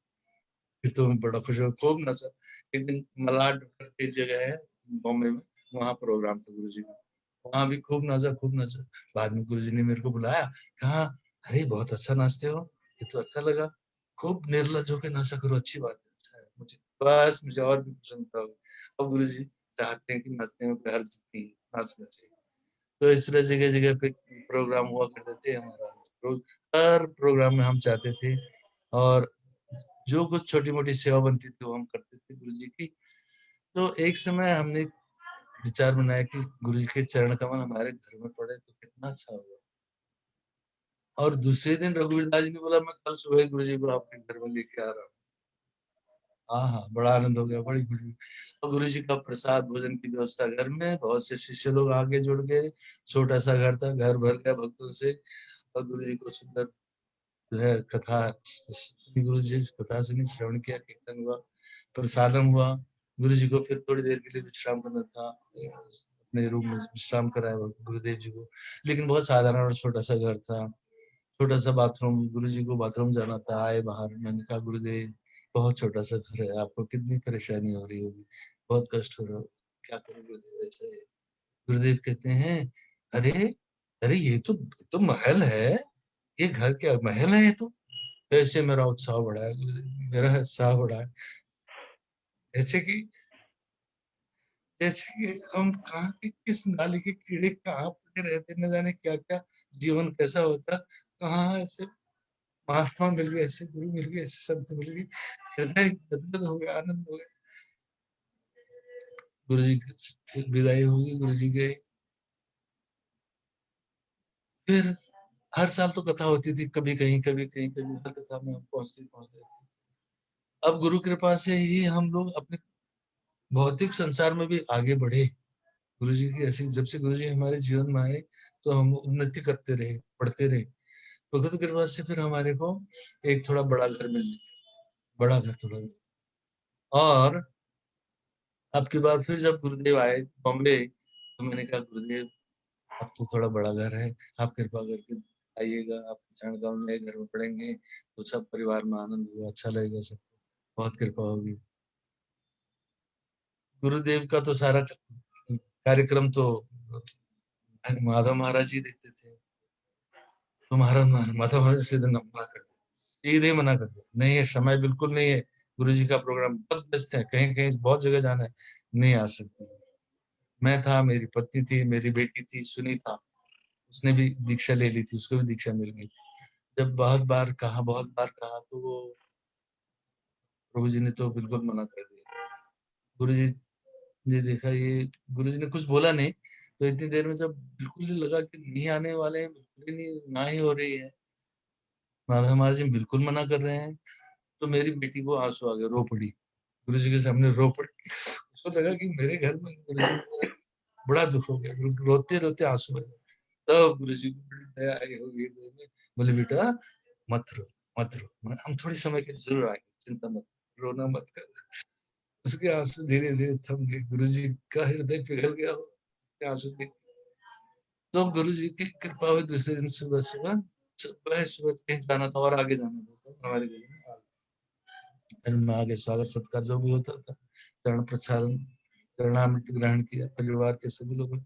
S2: फिर तो मैं बड़ा खुश हुआ, खूब नाचा। एक दिन मलाड करके जगह है बॉम्बे में, वहाँ प्रोग्राम था गुरु जी का, वहां भी खूब नाचा, खूब नाचा। बाद में गुरु जी ने मेरे को बुलाया, कहा अरे बहुत अच्छा नाचते हो, ये तो अच्छा लगा, खूब निर्लज होकर नाचा करो, अच्छी बात है, अच्छा है। मुझे बस मुझे और भी प्रसन्नता हुई। अब गुरु जी चाहते हैं कि नाचने में कोई हर्ज नहीं, नाचना चाहिए। तो इस तरह जगह जगह पे प्रोग्राम हुआ करते थे हमारा, रोज हर प्रोग्राम में हम जाते थे, और जो कुछ छोटी मोटी सेवा बनती थी वो हम करते थे गुरु जी की। तो एक समय हमने विचार बनाया कि गुरु जी के चरण कमल हमारे घर में पड़े तो कितना अच्छा होगा। और दूसरे दिन रघुवीर दास जी ने बोला मैं कल सुबह गुरु जी को आपके घर में लेके आ रहा हूँ। हाँ हाँ, बड़ा आनंद हो गया, बड़ी खुशी। और गुरु जी का प्रसाद भोजन की व्यवस्था घर में, बहुत से शिष्य लोग आगे जुड़ गए, छोटा सा घर था, घर भर गया भक्तों से। और गुरु जी को सुंदर जो है कथा, गुरु जी कथा सुनी, श्रवण किया, कीर्तन हुआ, प्रसादम हुआ। गुरु जी को फिर थोड़ी देर के लिए विश्राम करना था, अपने रूम में विश्राम कराया गुरुदेव जी को। लेकिन बहुत साधारण और छोटा सा घर था, छोटा सा बाथरूम, गुरु जी को बाथरूम जाना था, आए बाहर। मैंने कहा गुरुदेव बहुत छोटा सा घर है, आपको कितनी परेशानी हो रही होगी, बहुत कष्ट हो रहा होगा, क्या करूं गुरुदेव ऐसे। गुरुदेव कहते हैं अरे अरे ये तो महल है, ये घर क्या महल है, ये तो। ऐसे मेरा उत्साह बढ़ा है गुरुदेव, मेरा उत्साह बढ़ा है। जैसे कि जैसे कि हम कहाँ के किस नाली के कीड़े कहाँ पड़े रहते, न जाने क्या क्या जीवन कैसा होता। कहाँ ऐसे महात्मा मिल गए, ऐसे गुरु मिल गए, ऐसे संत मिल गए, हृदय गदगद हो गया, आनंद हो गया। गुरु जी की फिर विदाई होगी, गुरु जी गए। फिर हर साल तो कथा होती थी, कभी कहीं कभी कहीं, कभी हर कथा में हम पहुंचते पहुंचते थे। अब गुरु कृपा से ही हम लोग अपने भौतिक संसार में भी आगे बढ़े। गुरु जी की ऐसी, जब से गुरु जी हमारे जीवन में आए तो हम उन्नति करते रहे, बढ़ते रहे। भगवत कृपा से फिर हमारे को एक थोड़ा बड़ा घर मिल गया, बड़ा घर थोड़ा। और अब की बार फिर जब गुरुदेव आए बॉम्बे, तो मैंने कहा गुरुदेव अब तो थोड़ा बड़ा घर है, आप कृपा करके आइएगा, आपके चरण कमल में घर में पड़ेंगे तो सब परिवार में आनंद होगा, अच्छा लगेगा, सब बहुत कृपा होगी। गुरुदेव का तो सारा कार्यक्रम तो माधव महाराज जी देखते थे। तो माधव महाराज सीधे मना कर दिया, सीधे मना कर दिया, नहीं है समय बिल्कुल नहीं है, गुरु जी का प्रोग्राम बहुत व्यस्त है, कहीं कहीं बहुत जगह जाना है, नहीं आ सकते। मैं था, मेरी पत्नी थी, मेरी बेटी थी सुनीता, उसने भी दीक्षा ले ली थी, उसको भी दीक्षा मिल गई थी। जब बहुत बार कहा तो वो प्रभु जी ने तो बिल्कुल मना कर दिया। गुरु जी ने देखा ये, गुरु जी ने कुछ बोला नहीं, तो इतनी देर में जब बिल्कुल ही लगा कि नहीं आने वाले हैं, बिल्कुल ही नहीं, ना ही हो रही है, माधव महाराज जी बिल्कुल मना कर रहे हैं, तो मेरी बेटी को आंसू आ गया, रो पड़ी, गुरु जी के सामने रो पड़ी। उसको लगा कि मेरे घर में गुरु जी ने, बड़ा दुख हो गया, रोते रोते आंसू बहे। तब गुरु जी को बड़ी दया आई होगी हृदय में, बोले बेटा मत रो, मत रो, हम थोड़ी समय के लिए जरूर आएंगे, चिंता मत, रोना मत कर। उसके आंसू धीरे धीरे थम गए, गुरु जी का हृदय पिघल गया हो आंसू देख। तो गुरु जी की कृपा हुई, दूसरे दिन सुबह सुबह सुबह सुबह कहीं जाना था और आगे जाना था, तो हमारे घर में आगे स्वागत सत्कार जो भी होता था, चरण प्रचारण, चरणामृत ग्रहण किया परिवार के सभी लोगों।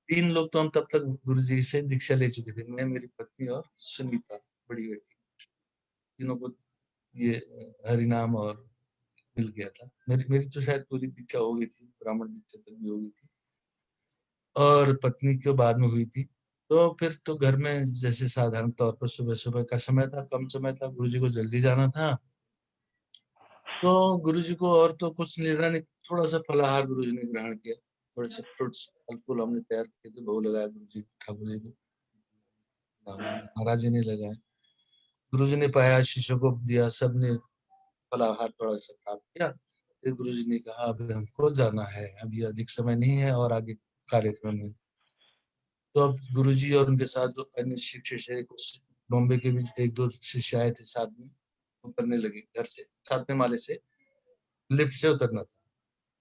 S2: 3 लोग तो हम तब तक गुरु जी से दीक्षा ले चुके थे, मैं, मेरी पत्नी और सुनीता, बड़ी बेटी। तीनों को ये हरिनाम और मिल गया था। मेरी मेरी तो शायद पूरी दीक्षा हो गई थी, ब्राह्मण दीक्षा तक भी हो गई थी, और पत्नी को बाद में हुई थी। तो फिर तो घर में जैसे साधारण तौर पर सुबह सुबह का समय था, कम समय था, गुरु जी को जल्दी जाना था, तो गुरु जी को और तो कुछ लेना नहीं, थोड़ा सा फलाहार गुरु जी ने ग्रहण किया, थोड़े से फ्रूट्स फल फूल हमने तैयार किए थे, भोग लगाया गुरु जी ठाकुर जी को, महाराज जी ने लगाया, गुरु जी ने पाया, शिष्यों को दिया, सबने फलाहार थोड़ा सा प्राप्त किया। फिर गुरु जी ने कहा अब हमको जाना है, अभी अधिक समय नहीं है और आगे कार्यक्रम है। तो अब गुरु जी और उनके साथ जो अन्य शिष्य है, कुछ बॉम्बे के भी 1-2 शिष्य आए थे साथ में, उतरने लगे घर से, 7वें माले से लिफ्ट से उतरना था,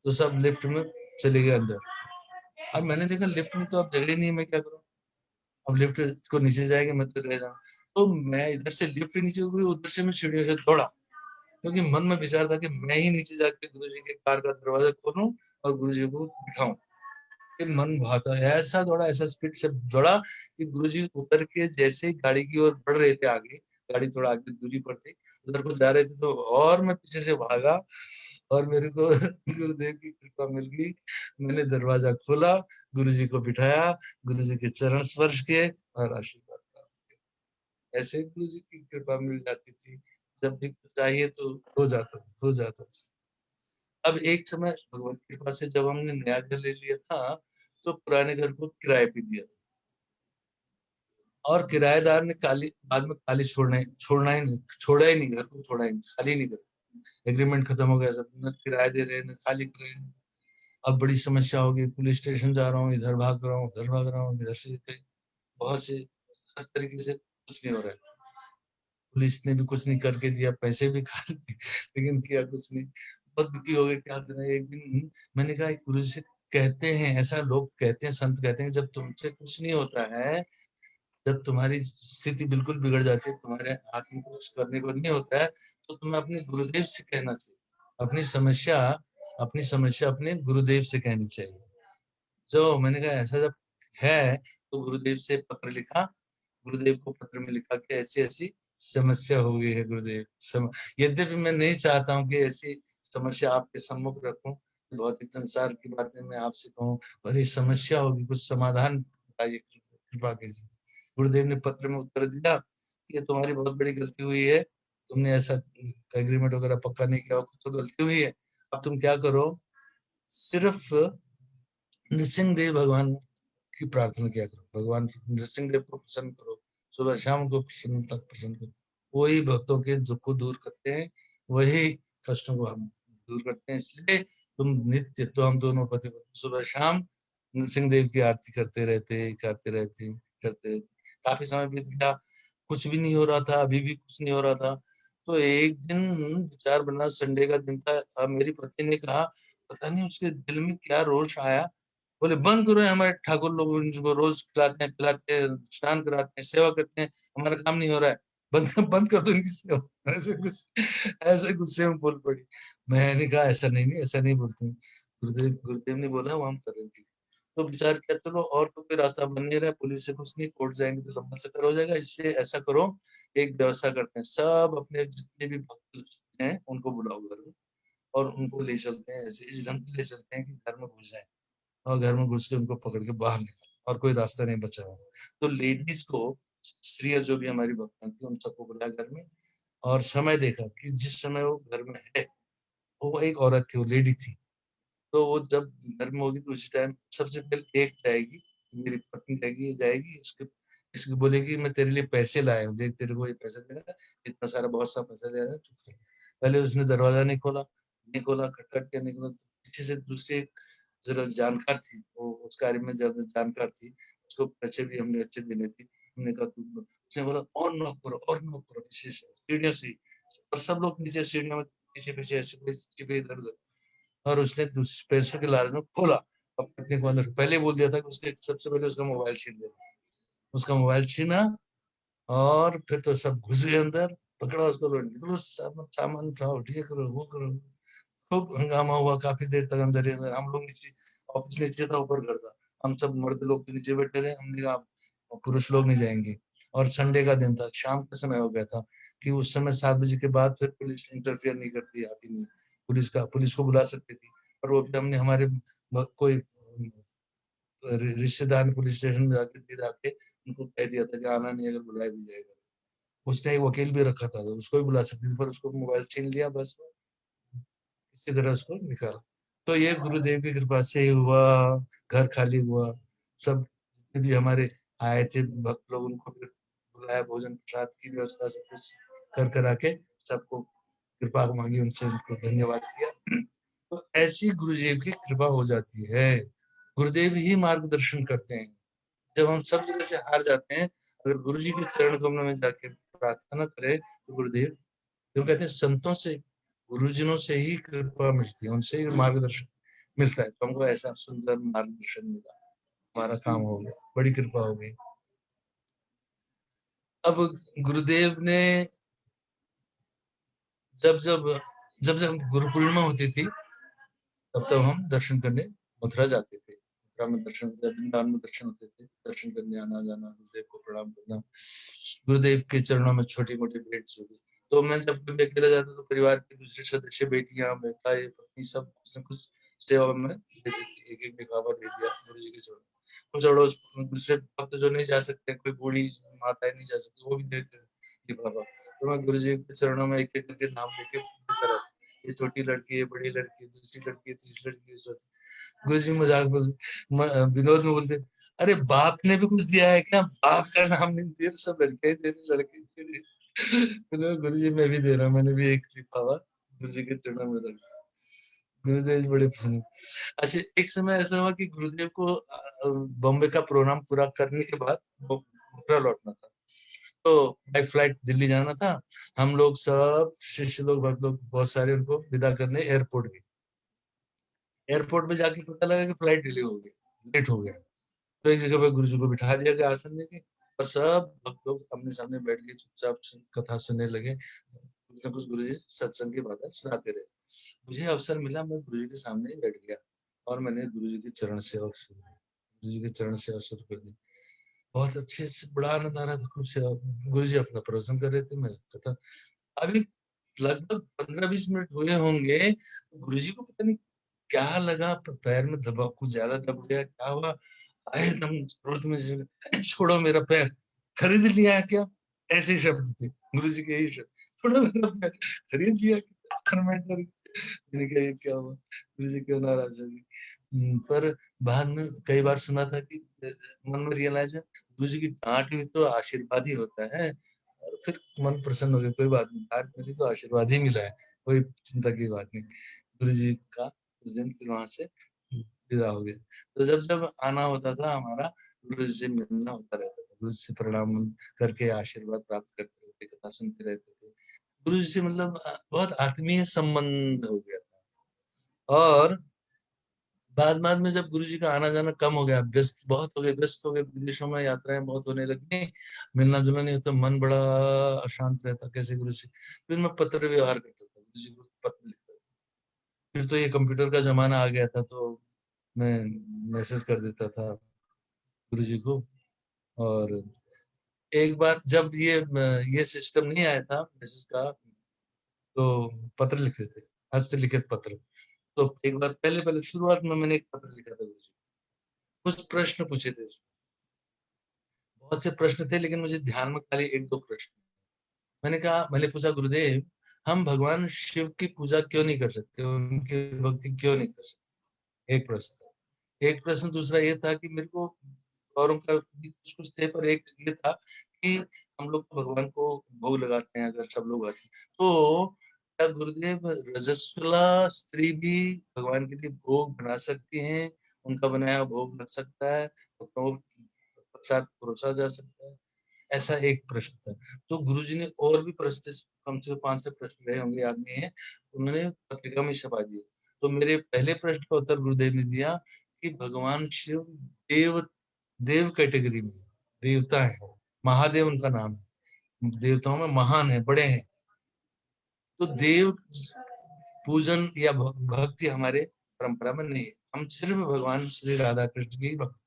S2: तो सब लिफ्ट में चले गए अंदर। अब मैंने देखा लिफ्ट में तो अब जगह ही नहीं है, मैं क्या करूं, अब लिफ्ट को नीचे जाएंगे, मैं तो रह जाऊं। तो मैं इधर से लिफ्ट नीचे हुई, उधर से मैं सीढ़ियों से दौड़ा, क्योंकि मन में विचार था कि मैं ही नीचे जाके गुरु जी के कार का दरवाजा खोलूं और गुरु जी को बिठाऊं। मन भाता, ऐसा दौड़ा, ऐसा स्पीड से दौड़ा कि गुरुजी उतर के जैसे ही गाड़ी की ओर बढ़ रहे थे आगे, गाड़ी थोड़ा आगे दूरी पर थी, उधर को जा रहे थे, तो और मैं पीछे से भागा और मेरे को गुरुदेव की कृपा मिल गई। मैंने दरवाजा खोला, गुरुजी को बिठाया, गुरुजी के चरण स्पर्श किए और आशीर्वाद प्राप्त किया। ऐसे गुरुजी की कृपा मिल जाती थी, जब भी चाहिए तो हो जाता था, हो जाता था। अब एक समय भगवत कृपा से जब हमने नया घर ले लिया था, तो पुराने घर को किराए पे दिया था, और किराएदार ने बाद में खाली छोड़ा ही नहीं, घर को छोड़ा ही नहीं, खाली नहीं कर, एग्रीमेंट खत्म हो गया, सब न किराया दे रहे न खाली कर रहे हैं। अब बड़ी समस्या हो गई, पुलिस स्टेशन जा रहा हूँ, इधर भाग रहा हूँ, उधर भाग रहा हूँ, इधर से बहुत से, हर तरीके से कुछ नहीं हो रहा है। पुलिस ने भी कुछ नहीं करके दिया, पैसे भी खा लिए, लेकिन किया कुछ नहीं। बहुत दुखी हो गए, क्या करें। एक दिन मैंने कहा गुरु जी से कहते हैं, ऐसा लोग कहते हैं, संत कहते हैं, जब तुमसे कुछ नहीं होता है, जब तुम्हारी स्थिति बिल्कुल बिगड़ जाती है, तुम्हारे हाथ में कुछ करने को नहीं होता है, तो तुम्हें अपने गुरुदेव से कहना चाहिए, अपनी समस्या अपने गुरुदेव से कहनी चाहिए। जो मैंने कहा ऐसा जब है, तो गुरुदेव से पत्र लिखा, गुरुदेव को पत्र में लिखा कि ऐसी ऐसी समस्या हो गई है गुरुदेव। यद्यपि मैं नहीं चाहता हूँ कि ऐसी समस्या आपके सम्मुख रखूं, भौतिक संसार की बातें मैं आपसे कहूँ, और ये समस्या होगी, कुछ समाधान बताइए कृपा कीजिए। गुरुदेव ने पत्र में उत्तर दिया कि ये तुम्हारी बहुत बड़ी गलती हुई है, तुमने ऐसा एग्रीमेंट वगैरह पक्का नहीं किया, कुछ तो गलती हुई है। अब तुम क्या करो, सिर्फ नृसिंहदेव भगवान की प्रार्थना किया करो, भगवान नृसिंहदेव को प्रसन्न करो, सुबह शाम को प्रसन्न तक प्रसन्न करो। वही भक्तों के दुख को दूर करते हैं, वही कष्टों को हम दूर करते हैं। इसलिए तुम नित्य, तो हम दोनों पति पत्नी सुबह शाम नृसिंहदेव की आरती करते रहते करते रहते करते रहते। काफी समय बीत गया, कुछ भी नहीं हो रहा था, अभी भी कुछ नहीं हो रहा था। तो एक दिन विचार बना, संडे का दिन था, अब मेरी पत्नी ने कहा पता नहीं उसके दिल में क्या रोष आया, बोले बंद करो, हमारे ठाकुर लोग उनको रोज खिलाते हैं पिलाते हैं, स्नान कराते हैं, सेवा करते हैं, हमारा काम नहीं हो रहा है, बंद कर दो इनकी सेवा। ऐसे गुस्से में बोल पड़ी। मैंने कहा ऐसा नहीं, ऐसा नहीं बोलते हैं। गुरुदेव ने बोला वो हम करेंगे। तो विचार किया चलो और तो कोई रास्ता बन नहीं रहा है, पुलिस से कुछ नहीं, कोर्ट जाएंगे तो लंबा चक्कर हो जाएगा, इसलिए ऐसा करो, एक व्यवस्था करते हैं, सब अपने जितने भी भक्त हैं उनको बुलाओ घर में और उनको ले चलते हैं, ऐसे इस ढंग से ले चलते हैं कि घर में घुस जाए और घर में घुस के उनको पकड़ के बाहर निकाल, और कोई रास्ता नहीं बचा हुआ। तो लेडीज को, स्त्रियां जो भी हमारी भक्तां थी, उन सबको बुलाया घर में और समय देखा कि जिस समय वो घर में है, वो एक औरत थी, वो लेडी थी, तो वो जब घर में होगी तो उसी टाइम सबसे पहले एक जाएगी, मेरी पत्नी जाएगी, ये जाएगी, इसके इसको बोलेगी मैं तेरे लिए पैसे लाया हूँ, देख तेरे को ये पैसा दे रहा है, इतना सारा बहुत सा पैसा दे रहा है, चुप कर। पहले उसने दरवाजा नहीं खोला, खटखट के नहीं खोला, तो पीछे से दूसरी जरा जानकार थी, वो उस कार्य में जब जानकार थी, उसको पैसे भी हमने अच्छे देने थे, हमने कहा तू, उसने बोला और नॉक करो और नॉक करो, पीछे से सीढ़ियों से, और सब लोग नीचे सीढ़ियों में पीछे पीछे ऐसे इधर उधर, और उसने पैसों के लालच में खोला, अब पत्नी को अंदर पहले बोल दिया था कि उसके सबसे पहले उसका मोबाइल छीन लिया, उसका मोबाइल छीना, और फिर तो सब घुस गए अंदर, पकड़ा उसको, निकलो सामान उठाओ, ये करो वो करो, खूब हंगामा हुआ काफी देर तक अंदर ही अंदर। हम लोग नीचे, ऑफिस नीचे था, ऊपर घर था, हम सब मर्द लोग तो नीचे बैठे रहे, हमने कहा पुरुष लोग नहीं जाएंगे। और संडे का दिन था, शाम का समय हो गया था कि उस समय 7 बजे के बाद फिर पुलिस इंटरफेयर नहीं करती, आती नहीं, पुलिस को बुला सकती थी, पर वो भी हमने हमारे कोई रिश्तेदार ने पुलिस स्टेशन में जाके दे जाके उनको कह दिया था कि आना नहीं, अगर बुलाया भी जाएगा। उसने एक वकील भी रखा था, तो उसको भी बुला सकती थी, पर उसको मोबाइल छीन लिया, बस इसी तरह उसको निकाला। तो ये गुरुदेव की कृपा से ही हुआ, घर खाली हुआ, सब जितने भी हमारे आए थे भक्त लोग उनको भी बुलाया, भोजन प्रसाद की व्यवस्था सब कुछ कर आके सबको कृपा मांगी, उनसे उनको धन्यवाद किया। तो ऐसी गुरुदेव की कृपा हो जाती है, गुरुदेव ही मार्गदर्शन करते हैं। जब हम सब जगह से हार जाते हैं, अगर गुरु जी के चरण कमलों में जाके प्रार्थना करें तो गुरुदेव, जो कहते हैं संतों से, गुरुजनों से ही कृपा मिलती है, उनसे ही मार्गदर्शन मिलता है। तो हमको ऐसा सुंदर मार्गदर्शन मिला, हमारा काम हो गया, बड़ी कृपा हो गई। अब गुरुदेव ने जब जब जब जब गुरु पूर्णिमा होती थी, तब तब हम दर्शन करने मथुरा जाते थे, मथुरा में दर्शन, वृंदावन में दर्शन होते थे, दर्शन करने आना जाना, गुरुदेव को प्रणाम करना, गुरुदेव के चरणों में छोटी मोटी भेंट जो भी। तो मैं जब कभी अकेला जाता तो परिवार के दूसरे सदस्य, बेटियां, बेटा, ये पत्नी, सब कुछ न कुछ सेवा में दे देती, एक एक लिफाफा दे दिया गुरु जी के चरणों। कुछ अड़ोस दूसरे भक्त जो नहीं जा सकते, कोई बूढ़ी माताएं नहीं जा सकती, वो भी देते लिफाफा। तो मैं गुरु जी के चरणों में एक एक करके नाम लेके देता रहता, ये छोटी लड़की है, बड़ी लड़की है, दूसरी लड़की है, तीसरी लड़की है। गुरु जी मजाक बोल, विनोद में बोलते, अरे बाप ने भी कुछ दिया है क्या, बाप का नाम नहीं दे रहे, सब लड़के ही दे रहे, लड़के दे रहे। गुरु जी मैं भी दे रहा हूँ, मैंने भी एक लिफाफा गुरु जी के चरणों में रखा। गुरुदेव बड़े प्रसन्न। अच्छा, एक समय ऐसा हुआ कि गुरुदेव को बॉम्बे का प्रोग्राम पूरा करने के बाद मथुरा लौटना था, तो बाई फ्लाइट दिल्ली जाना था। हम लोग सब शिष्य लोग, भक्त लोग, बहुत सारे उनको विदा करने एयरपोर्ट गए। एयरपोर्ट में जाके पता लगा कि फ्लाइट डिले हो गई, लेट हो गया। तो एक जगह पे गुरु जी को बिठा दिया गया आसन देके, और सब भक्त लोग अपने सामने बैठ के चुपचाप कथा सुनने लगे, कुछ न कुछ गुरु जी सत्संग की बातें सुनाते रहे। मुझे अवसर मिला, मैं गुरु जी के सामने ही बैठ गया और मैंने गुरु जी की चरण सेवा शुरू की, गुरु जी की चरण सेवा शुरू कर दी। बहुत अच्छे से, बड़ा आनंद आ रहा था, खूब सेवा। गुरु जी अपना प्रवचन कर रहे थे, मैं कथा। अभी लगभग 15-20 मिनट हुए होंगे, गुरु जी को पता नहीं क्या लगा, पैर में दबाव कुछ ज्यादा दब गया, क्या हुआ, एकदम क्रोध में से, छोड़ो मेरा पैर, खरीद लिया है क्या, ऐसे शब्द थे गुरु जी के, यही शब्द। थोड़ा मतलब खरीद लिया क्या, मैंने कहा ये क्या हुआ, गुरु जी क्यों नाराज हो गए। पर बाद में कई बार सुना था कि मन में रियलाइज है, गुरु जी की डांट भी तो आशीर्वाद ही होता है। और फिर मन प्रसन्न हो गया, कोई बात नहीं, डांट मिली तो आशीर्वाद ही मिला है, कोई चिंता की बात नहीं। गुरु जी का उस दिन फिर वहां से विदा हो गए। तो जब जब आना होता था हमारा, गुरु जी से मिलना होता रहता था, गुरु जी से प्रणाम करके आशीर्वाद प्राप्त करते रहते, कथा सुनते रहते थे। गुरु जी से मतलब बहुत आत्मीय संबंध हो गया था। और बाद में जब गुरु जी का आना जाना कम हो गया, व्यस्त बहुत हो गए, व्यस्त हो गए, विदेशों में यात्राएं बहुत होने लगी, मिलना जुलना नहीं होता, मन बड़ा अशांत रहता, कैसे गुरु जी। फिर मैं पत्र व्यवहार करता था, गुरु जी को पत्र लिखता था। फिर तो ये कंप्यूटर का जमाना आ गया था, तो मैं मैसेज कर देता था गुरु जी को। और एक बार जब ये सिस्टम नहीं आया था मैसेज का, तो पत्र लिखते थे, हस्तलिखित पत्र। तो एक बार पहले पहले शुरुआत में मैंने एक पत्र लिखा था गुरु जी, कुछ प्रश्न पूछे थे उसमें। बहुत से प्रश्न थे, लेकिन मुझे ध्यान में खाली एक दो प्रश्न। मैंने पूछा, गुरुदेव हम भगवान शिव की पूजा क्यों नहीं कर सकते, उनकी भक्ति क्यों नहीं कर सकते, एक प्रश्न। एक प्रश्न दूसरा ये था कि मेरे को, औरों का भी कुछ कुछ थे, पर एक ये था कि हम लोग भगवान को भोग लगाते हैं, अगर सब लोग आते हैं तो क्या गुरुदेव रजस्वला स्त्री भी भगवान के लिए भोग बना सकती हैं, उनका बनाया भोग लग सकता है, तो प्रसाद परोसा जा सकता है, ऐसा एक प्रश्न था। तो गुरुजी ने और भी प्रश्न, कम से कम 5 प्रश्न रहे होंगे, याद नहीं है, उन्होंने पत्रिका में छपा दिए। तो मेरे पहले प्रश्न का उत्तर गुरुदेव ने दिया कि भगवान शिव देव देव कैटेगरी में देवता है, महादेव उनका नाम है, देवताओं में महान है, बड़े हैं। तो देव पूजन या भक्ति हमारे परंपरा में नहीं है, हम सिर्फ भगवान श्री राधा कृष्ण की भक्ति,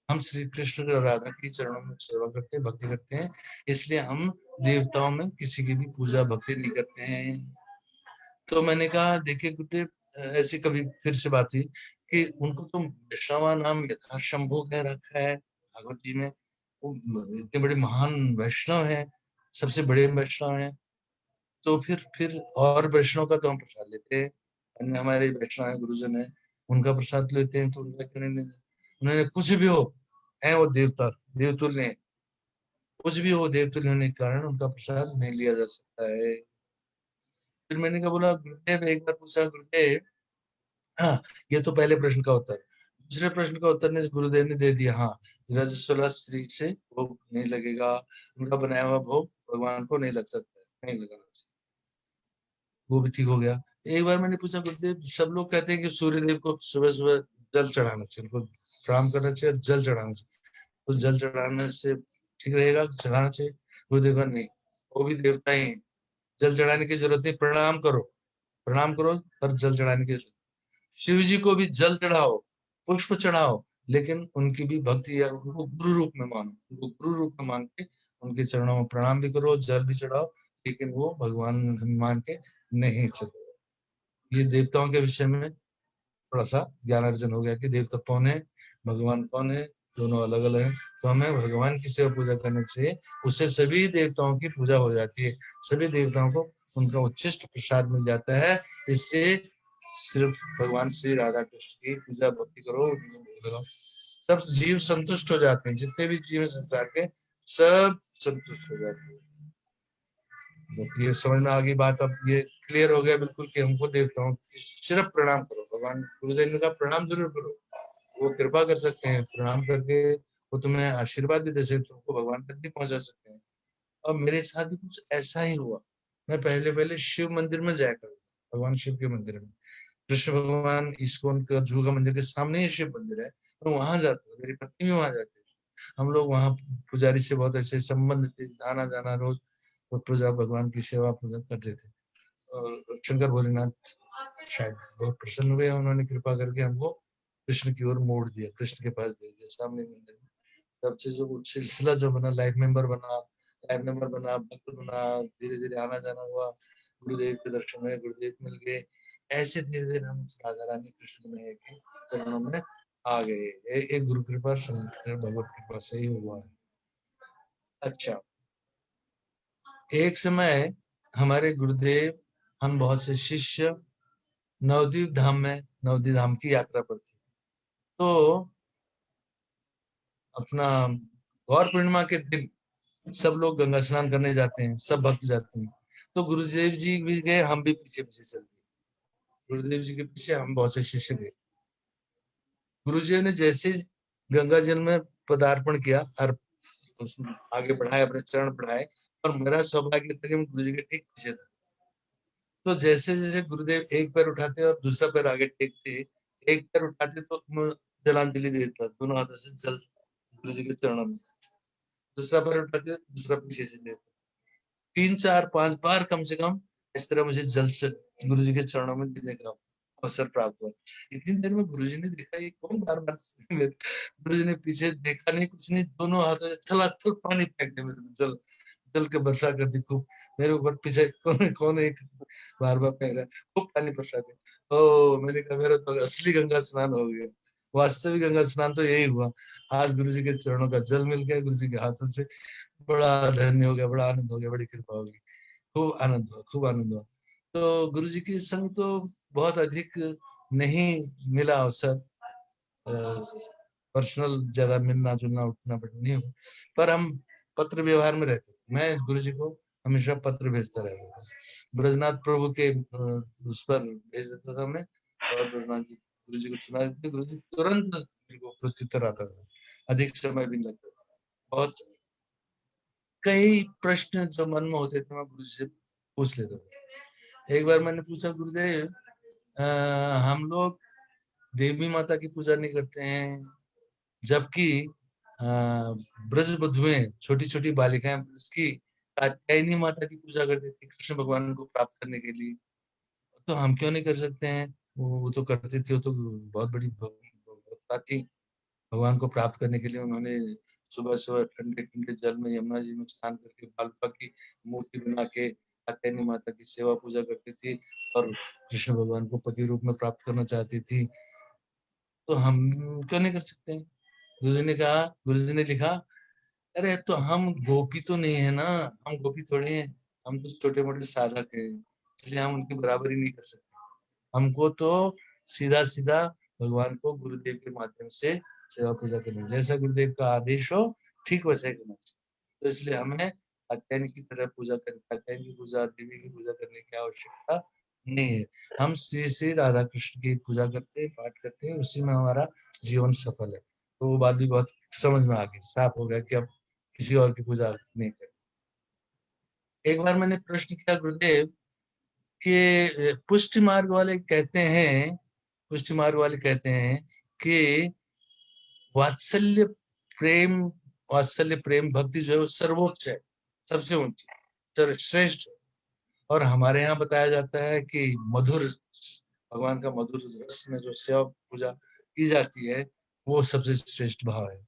S2: हम श्री कृष्ण और राधा की चरणों में सेवा करते हैं, भक्ति करते हैं, इसलिए हम देवताओं में किसी की भी पूजा भक्ति नहीं करते हैं। तो मैंने कहा, देखिए गुरुदेव, ऐसी कभी फिर से बात हुई कि उनको तो वैष्णवा नाम यथा शंभु कह रखा है भागवत जी में, वो इतने बड़े महान वैष्णव हैं, सबसे बड़े वैष्णव हैं। तो फिर और वैष्णव का तो हम प्रसाद लेते हैं, अन्य हमारे वैष्णव है, गुरुजन है, उनका प्रसाद लेते हैं, तो उनका क्यों नहीं लेते? उन्होंने कुछ भी हो, है वो देवता, देवतुल्य है, कुछ भी हो देवतुल्य होने के कारण उनका प्रसाद नहीं लिया जा सकता है। फिर मैंने कहा, बोला गुरुदेव, एक बार पूछा गुरुदेव, हाँ, ये तो पहले प्रश्न का उत्तर। दूसरे प्रश्न का उत्तर ने गुरुदेव ने दे दिया, हाँ, रजस्वला स्त्री से भोग नहीं लगेगा, उनका बनाया हुआ भोग भगवान को नहीं लग सकता है, नहीं लगाना चाहिए, वो भी ठीक हो गया। एक बार मैंने पूछा, गुरुदेव सब लोग कहते हैं कि सूर्य देव को सुबह सुबह जल चढ़ाना चाहिए, उनको प्रणाम करना चाहिए, जल चढ़ाना चाहिए, तो जल चढ़ाने से ठीक रहेगा, चढ़ाना चाहिए? गुरुदेव का नहीं, वो भी देवता ही हैं, जल चढ़ाने की जरूरत नहीं, प्रणाम करो, प्रणाम करो, पर जल चढ़ाने की जरूरत। शिव जी को भी जल चढ़ाओ, पुष्प चढ़ाओ, लेकिन उनकी भी भक्ति या उनको गुरु रूप में मानो, उनको गुरु रूप में मान के उनके चरणों में प्रणाम भी करो, जल भी चढ़ाओ, लेकिन वो भगवान मान के नहीं चलो। ये देवताओं के विषय में थोड़ा सा ज्ञान अर्जन हो गया कि देवता कौन है, भगवान कौन है, दोनों अलग अलग है। तो हमें भगवान की सेवा पूजा करनी चाहिए, उससे सभी देवताओं की पूजा हो जाती है, सभी देवताओं को उनका उच्छिष्ट प्रसाद मिल जाता है। इसलिए सिर्फ भगवान श्री राधा कृष्ण की पूजा भक्ति करो, सब जीव संतुष्ट हो जाते हैं, जितने भी जीव संसार के सब संतुष्ट हो जाते हैं। ये समझ में आ गई बात, अब ये क्लियर हो गया बिल्कुल कि हमको देवताओं की सिर्फ प्रणाम करो, भगवान गुरुदेव का प्रणाम जरूर करो, वो कृपा कर सकते हैं, प्रणाम करके वो तुम्हें आशीर्वाद भी दे सकते, तुमको भगवान तक भी पहुंचा सकते हैं। और मेरे साथ भी कुछ ऐसा ही हुआ। मैं पहले पहले शिव मंदिर में जाया करता, भगवान शिव के मंदिर में, कृष्ण भगवान इस्कॉन का जू का मंदिर के सामने ही शिव मंदिर है, तो वहां जाता, मेरी पत्नी भी वहां जाती है, हम लोग वहां पुजारी से बहुत अच्छे संबंध थे, आना जाना रोज, और पूजा भगवान की सेवा पूजा करते थे। और शंकर भोलेनाथ शायद बहुत प्रसन्न हुए, उन्होंने कृपा करके हमको कृष्ण की ओर मोड़ दिया, कृष्ण के पास भेज दिया, सामने मंदिर में। तब से जो सिलसिला जो बना, लाइफ मेंबर बना, भक्त बना, धीरे धीरे आना जाना हुआ, गुरुदेव के दर्शन हुए, गुरुदेव मिल गए, ऐसे धीरे धीरे हम राधा रानी कृष्ण में के चरणों में आ गए। एक गुरु कृपा, संत कृपा, भगवत कृपा से ही हुआ है। अच्छा, एक समय हमारे गुरुदेव, हम बहुत से शिष्य नवद्वीप धाम की यात्रा पर थे। तो अपना गौर पूर्णिमा के दिन सब लोग गंगा स्नान करने जाते हैं, सब भक्त जाते हैं। तो गुरुदेव जी भी गए, हम भी पीछे पीछे चल गए। गुरुदेव जी के पीछे हम बहुत से शिष्य गए। गुरुजी ने जैसे गंगा जल में पदार्पण किया और उसमें आगे बढ़ाए, अपने चरण बढ़ाए, और मेरा सौभाग्य था कि मैं गुरुजी के ठीक पीछे था। तो जैसे जैसे गुरुदेव एक पैर उठाते और दूसरा पैर आगे टेकते, एक पैर उठाते तो मैं जलांजलि देता दोनों हाथों से जल गुरुजी के चरणों में, दूसरा पैर उठाते दूसरा पीछे से देता। 3 4 5 बार कम से कम इस तरह मुझे जल से गुरु जी के चरणों में देने का अवसर प्राप्त हुआ। इतनी देर में गुरु जी ने देखा ये कौन बार बार गुरु जी ने पीछे देखा नहीं, कुछ नहीं, दोनों हाथों से छलाछल पानी फेंक दे मेरे जल जल के वर्षा कर दी खूब मेरे ऊपर। पीछे कौन कौन एक बार बार फेंक रहा है, खूब पानी बरसा दे। ओ मैंने कहा मेरा तो असली गंगा स्नान हो गया। वास्तविक गंगा स्नान तो यही हुआ, आज गुरु जी के चरणों का जल मिल गया, गुरु जी के हाथों से। बड़ा धन्य हो गया, बड़ा आनंद हो गया, बड़ी कृपा होगी, खूब आनंद हुआ, खूब आनंद हुआ। तो गुरु जी के संग तो बहुत अधिक नहीं मिला अवसर, पर्सनल ज्यादा मिलना जुलना उठना बैठना नहीं हुआ, पर हम पत्र व्यवहार में रहते थे। मैं गुरु जी को हमेशा पत्र भेजता रहता था, ब्रजनाथ प्रभु के उस पर भेज देता था मैं, और ब्रजनाथ जी गुरु जी को सुना देते, गुरु जी तुरंत मेरे को प्रत्युत्तर आता था, अधिक समय भी नहीं लगता था। बहुत कई प्रश्न जो मन में होते थे मैं गुरु जी से पूछ लेता था। एक बार मैंने पूछा, गुरुदेव हम लोग देवी माता की पूजा नहीं करते हैं, जबकि ब्रज बधुएं छोटी छोटी बालिकाएं उसकी कात्यायनी माता की पूजा करती थी कृष्ण भगवान को प्राप्त करने के लिए, तो हम क्यों नहीं कर सकते हैं? वो तो करती थी, वो तो बहुत बड़ी भक्ता थी, भगवान को प्राप्त करने के लिए उन्होंने सुबह सुबह ठंडे ठंडे जल में यमुना जी में स्नान करके बालका की मूर्ति बना के कात्यायनी माता की सेवा पूजा करती थी, और कृष्ण भगवान को पति रूप में प्राप्त करना चाहती थी, तो हम क्यों नहीं कर सकते हैं? गुरु ने कहा, गुरु जी ने लिखा, अरे तो हम गोपी तो नहीं है ना, हम गोपी थोड़े हैं, हम तो छोटे मोटे साधक हैं, इसलिए हम उनकी बराबरी नहीं कर सकते। हमको तो सीधा सीधा भगवान को गुरुदेव के माध्यम से सेवा पूजा करनी, जैसा गुरुदेव का आदेश हो ठीक वैसा ही करना चाहिए। तो इसलिए हमें कात्यायनी की तरह पूजा करनी, कात्यायनी की पूजा, देवी की पूजा करने की आवश्यकता नहीं है। हम श्री श्री राधा कृष्ण की पूजा करते हैं, पाठ करते हैं, उसी में हमारा जीवन सफल है। तो वो बात भी बहुत समझ में आ गई, साफ हो गया कि अब किसी और की पूजा नहीं करें। एक बार मैंने प्रश्न किया, गुरुदेव कि पुष्टि मार्ग वाले कहते हैं, पुष्टि मार्ग वाले कहते हैं कि वात्सल्य प्रेम, वात्सल्य प्रेम भक्ति जो है वो सर्वोच्च है, सबसे ऊंची, श्रेष्ठ। और हमारे यहाँ बताया जाता है कि मधुर, भगवान का मधुर रस में जो सेवा पूजा की जाती है वो सबसे श्रेष्ठ भाव है,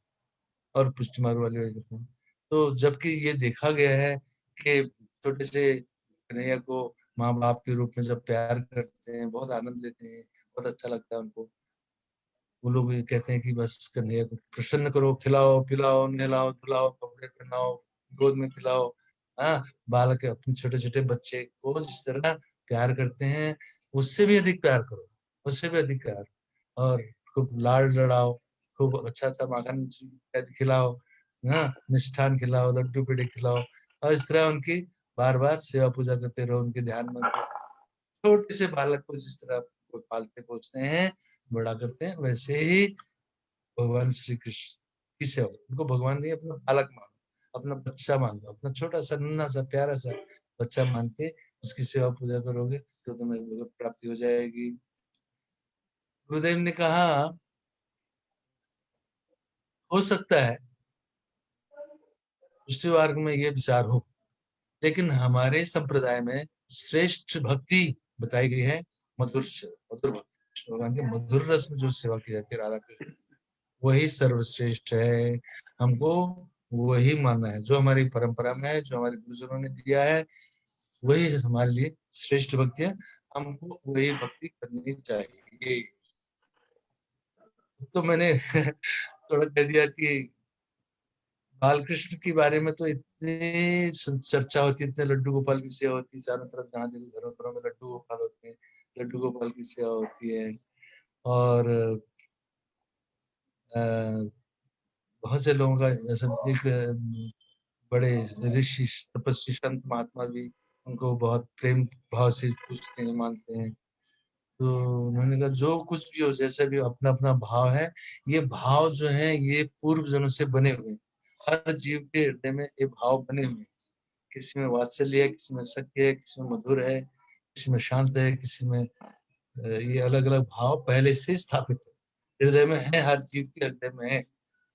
S2: और पुष्टि मार्ग वाले कहते हैं। तो जबकि ये देखा गया है कि छोटे से कन्हैया को माँ बाप के रूप में जब प्यार करते हैं, बहुत आनंद लेते हैं, बहुत अच्छा लगता है उनको। वो लोग ये कहते हैं कि बस कन्हैया को प्रसन्न करो, खिलाओ पिलाओ नहलाओ धुलाओ कपड़े पहनाओ, गोद में खिलाओ। हाँ, बालक अपने छोटे छोटे बच्चे को जिस तरह प्यार करते हैं उससे भी अधिक प्यार करो, उससे भी अधिक प्यार, और खूब लाड लड़ाओ, खूब अच्छा अच्छा माखन इत्यादि खिलाओ, हाँ मिष्ठान खिलाओ, लड्डू पेड़े खिलाओ, और इस तरह उनकी बार बार सेवा पूजा करते रहो, उनके ध्यान में उनको, छोटे से बालक को जिस तरह कोई पालते पोसते हैं, बड़ा करते हैं, वैसे ही भगवान श्री कृष्ण की सेवा, उनको भगवान नहीं अपना बालक मानो, अपना बच्चा मानो, अपना छोटा सा नन्हा सा प्यारा सा बच्चा मान के उसकी सेवा पूजा करोगे तो तुम्हें भगवत प्राप्ति हो जाएगी। गुरुदेव ने कहा, हो सकता है पुष्टि मार्ग में ये विचार हो, लेकिन हमारे संप्रदाय में श्रेष्ठ भक्ति बताई गई है, मधुर मधुर भक्ति, कृष्ण भगवान के मधुर रस में जो सेवा की जाती है राधा कृष्ण, वही सर्वश्रेष्ठ है। हमको वही मानना है, जो हमारी परंपरा में है, जो हमारे गुरुजनों ने दिया है, वही हमारे लिए श्रेष्ठ भक्ति है, हमको वही भक्ति करनी चाहिए। तो मैंने थोड़ा कह दिया कि बालकृष्ण के बारे में तो इतनी चर्चा होती है, इतने लड्डू गोपाल की सेवा होती है चारों तरफ, जहाँ देखो घरों घरों में लड्डू गोपाल होते हैं, लड्डू गोपाल की सेवा होती है। और बहुत से लोगों का जैसे एक बड़े ऋषि तपस्वी संत महात्मा भी उनको बहुत प्रेम भाव से पूछते हैं, मानते हैं। तो उन्होंने कहा जो कुछ भी हो, जैसा भी अपना अपना भाव है, ये भाव जो है ये पूर्व जन्म से बने हुए हैं। हर जीव के हृदय में ये भाव बने हुए हैं। किसी में वात्सल्य है, किसी में सत्य है, किसी में मधुर है, किसी में शांत है, किसी में ये अलग अलग भाव पहले से स्थापित है, हृदय में है, हर जीव के हृदय में है।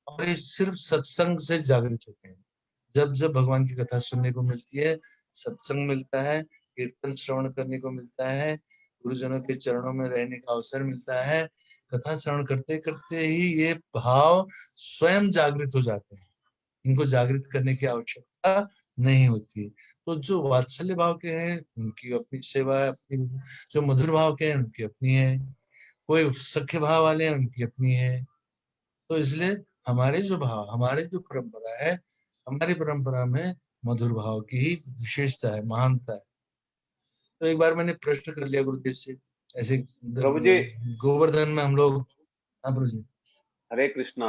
S2: और ये सिर्फ सत्संग से जागृत होते हैं। जब जब भगवान की कथा सुनने को मिलती है, सत्संग मिलता है, कीर्तन श्रवण करने को मिलता है, गुरुजनों के चरणों में रहने का अवसर मिलता है, कथा श्रवण करते करते ही ये भाव स्वयं जागृत हो जाते हैं। इनको जागृत करने की आवश्यकता नहीं होती। तो जो वात्सल्य भाव के हैं उनकी अपनी सेवा है, अपनी। जो मधुर भाव के हैं उनकी अपनी है। कोई सख्य भाव वाले हैं उनकी अपनी है। तो इसलिए हमारे जो भाव, हमारे जो परंपरा है, हमारी परंपरा में मधुर भाव की ही विशेषता है, महानता है। तो एक बार मैंने प्रश्न कर लिया गुरुदेव से, ऐसे
S1: प्रभु जी,
S2: गोवर्धन में हम लोग। हाँ प्रभु जी।
S1: हरे कृष्णा,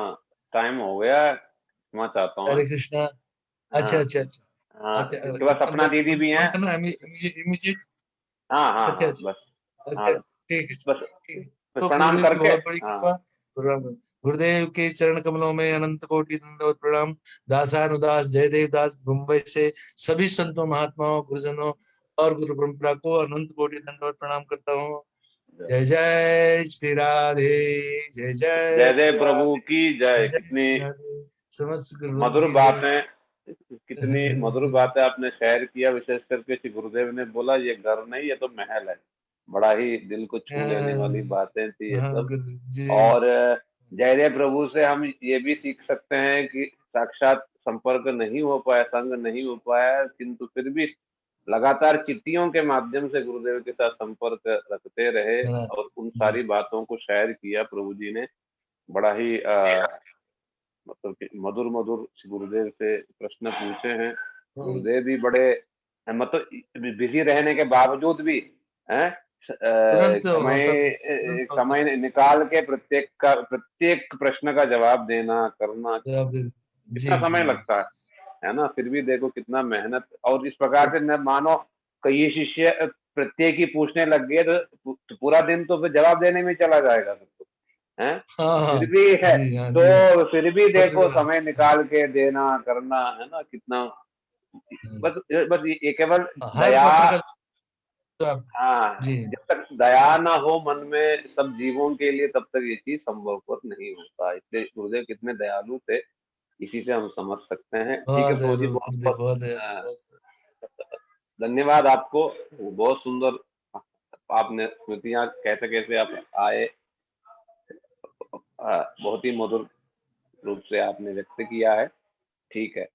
S1: टाइम हो गया, क्षमा चाहता हूँ।
S2: हरे कृष्णा। अच्छा
S1: हाँ
S2: अच्छा अच्छा।
S1: हाँ,
S2: अच्छा
S1: इसके बाद
S2: एकदम
S1: सपना
S2: बस
S1: दीदी भी
S2: फोन
S1: हैं।
S2: करना इमीजिएट इमीजिएट।
S1: हाँ हाँ
S2: अच्छा
S1: हाँ,
S2: अच्छा।
S1: बस। हाँ,
S2: अच्छा ठीक है
S1: बस
S2: ठीक है।
S1: बस
S2: तो
S1: प्रणाम
S2: गुरुदेव की
S1: करके।
S2: बहुत बड़ी
S1: हाँ,
S2: कृपा। प्रणाम। गुरुदेव के चरण कमलों में अनंत कोटि दंडवत प्रणाम। दासानुदास जयदेव दास मुंबई से सभी संतों महात्माओं गुरुजनों और गुरु परंपरा को अनंत कोटि दंडवत प्रणाम करता हूँ। जय जय श्री राधे। जय
S1: जय
S2: जय
S1: जय
S2: श्री
S1: प्रभु
S2: राधे।
S1: की
S2: जय
S1: जय।
S2: जय
S1: कितनी
S2: श्री राधे। समस्त गुरुवृंद
S1: मधुर
S2: की जय।
S1: बातें, कितनी मधुर बातें आपने शेयर किया। विशेष करके श्री गुरुदेव ने बोला ये घर नहीं, ये तो महल है। बड़ा ही दिल को छू लेने वाली बातें थी ये
S2: हाँ
S1: सब।
S2: गुरुदेव जी।
S1: और जय प्रभु से हम ये भी सीख सकते हैं कि साक्षात संपर्क नहीं हो पाया, संग नहीं हो पाया, किंतु फिर भी लगातार चिट्ठियों के माध्यम से गुरुदेव के साथ संपर्क रखते रहे और उन
S2: जी।
S1: सारी बातों को शेयर किया प्रभु जी ने। बड़ा ही मतलब कि मधुर मधुर गुरुदेव से प्रश्न पूछे हैं। गुरुदेव भी बड़े मतलब बिजी रहने के बावजूद भी हैं,
S2: तुरंत
S1: समय
S2: होता तुरंत होता।
S1: समय निकाल के प्रत्येक प्रश्न का जवाब देना करना।
S2: जवाब दे।
S1: कितना
S2: जी जी
S1: समय
S2: जी।
S1: लगता है ना? फिर भी देखो कितना मेहनत। और इस प्रकार से न मानो कई शिष्य प्रत्येक ही पूछने लग गए तो पूरा दिन तो फिर जवाब देने में चला जाएगा फिर तो, हैं?
S2: हाँ हाँ।
S1: फिर भी है
S2: जी हाँ जी।
S1: तो फिर भी
S2: पत्र
S1: देखो
S2: का।
S1: समय निकाल के देना करना, है ना? कितना बस बस ये केवल
S2: हर
S1: दया।
S2: पत्र का जवाब।
S1: हाँ,
S2: जी
S1: जब तक दया ना हो मन में सब जीवों के लिए तब तक ये चीज संभवपर नहीं होता। इसलिए गुरुदेव कितने दयालु थे, इसी से हम समझ सकते हैं। ठीक है
S2: बहुत
S1: प्रभु जी,
S2: दयालु
S1: बहुत
S2: गुरुदेव,
S1: बहुत
S2: बहुत दयालु।
S1: धन्यवाद आपको। बहुत सुंदर आपने स्मृतियां कैसे कैसे आप आए, बहुत ही मधुर रूप से आपने व्यक्त किया है। ठीक है।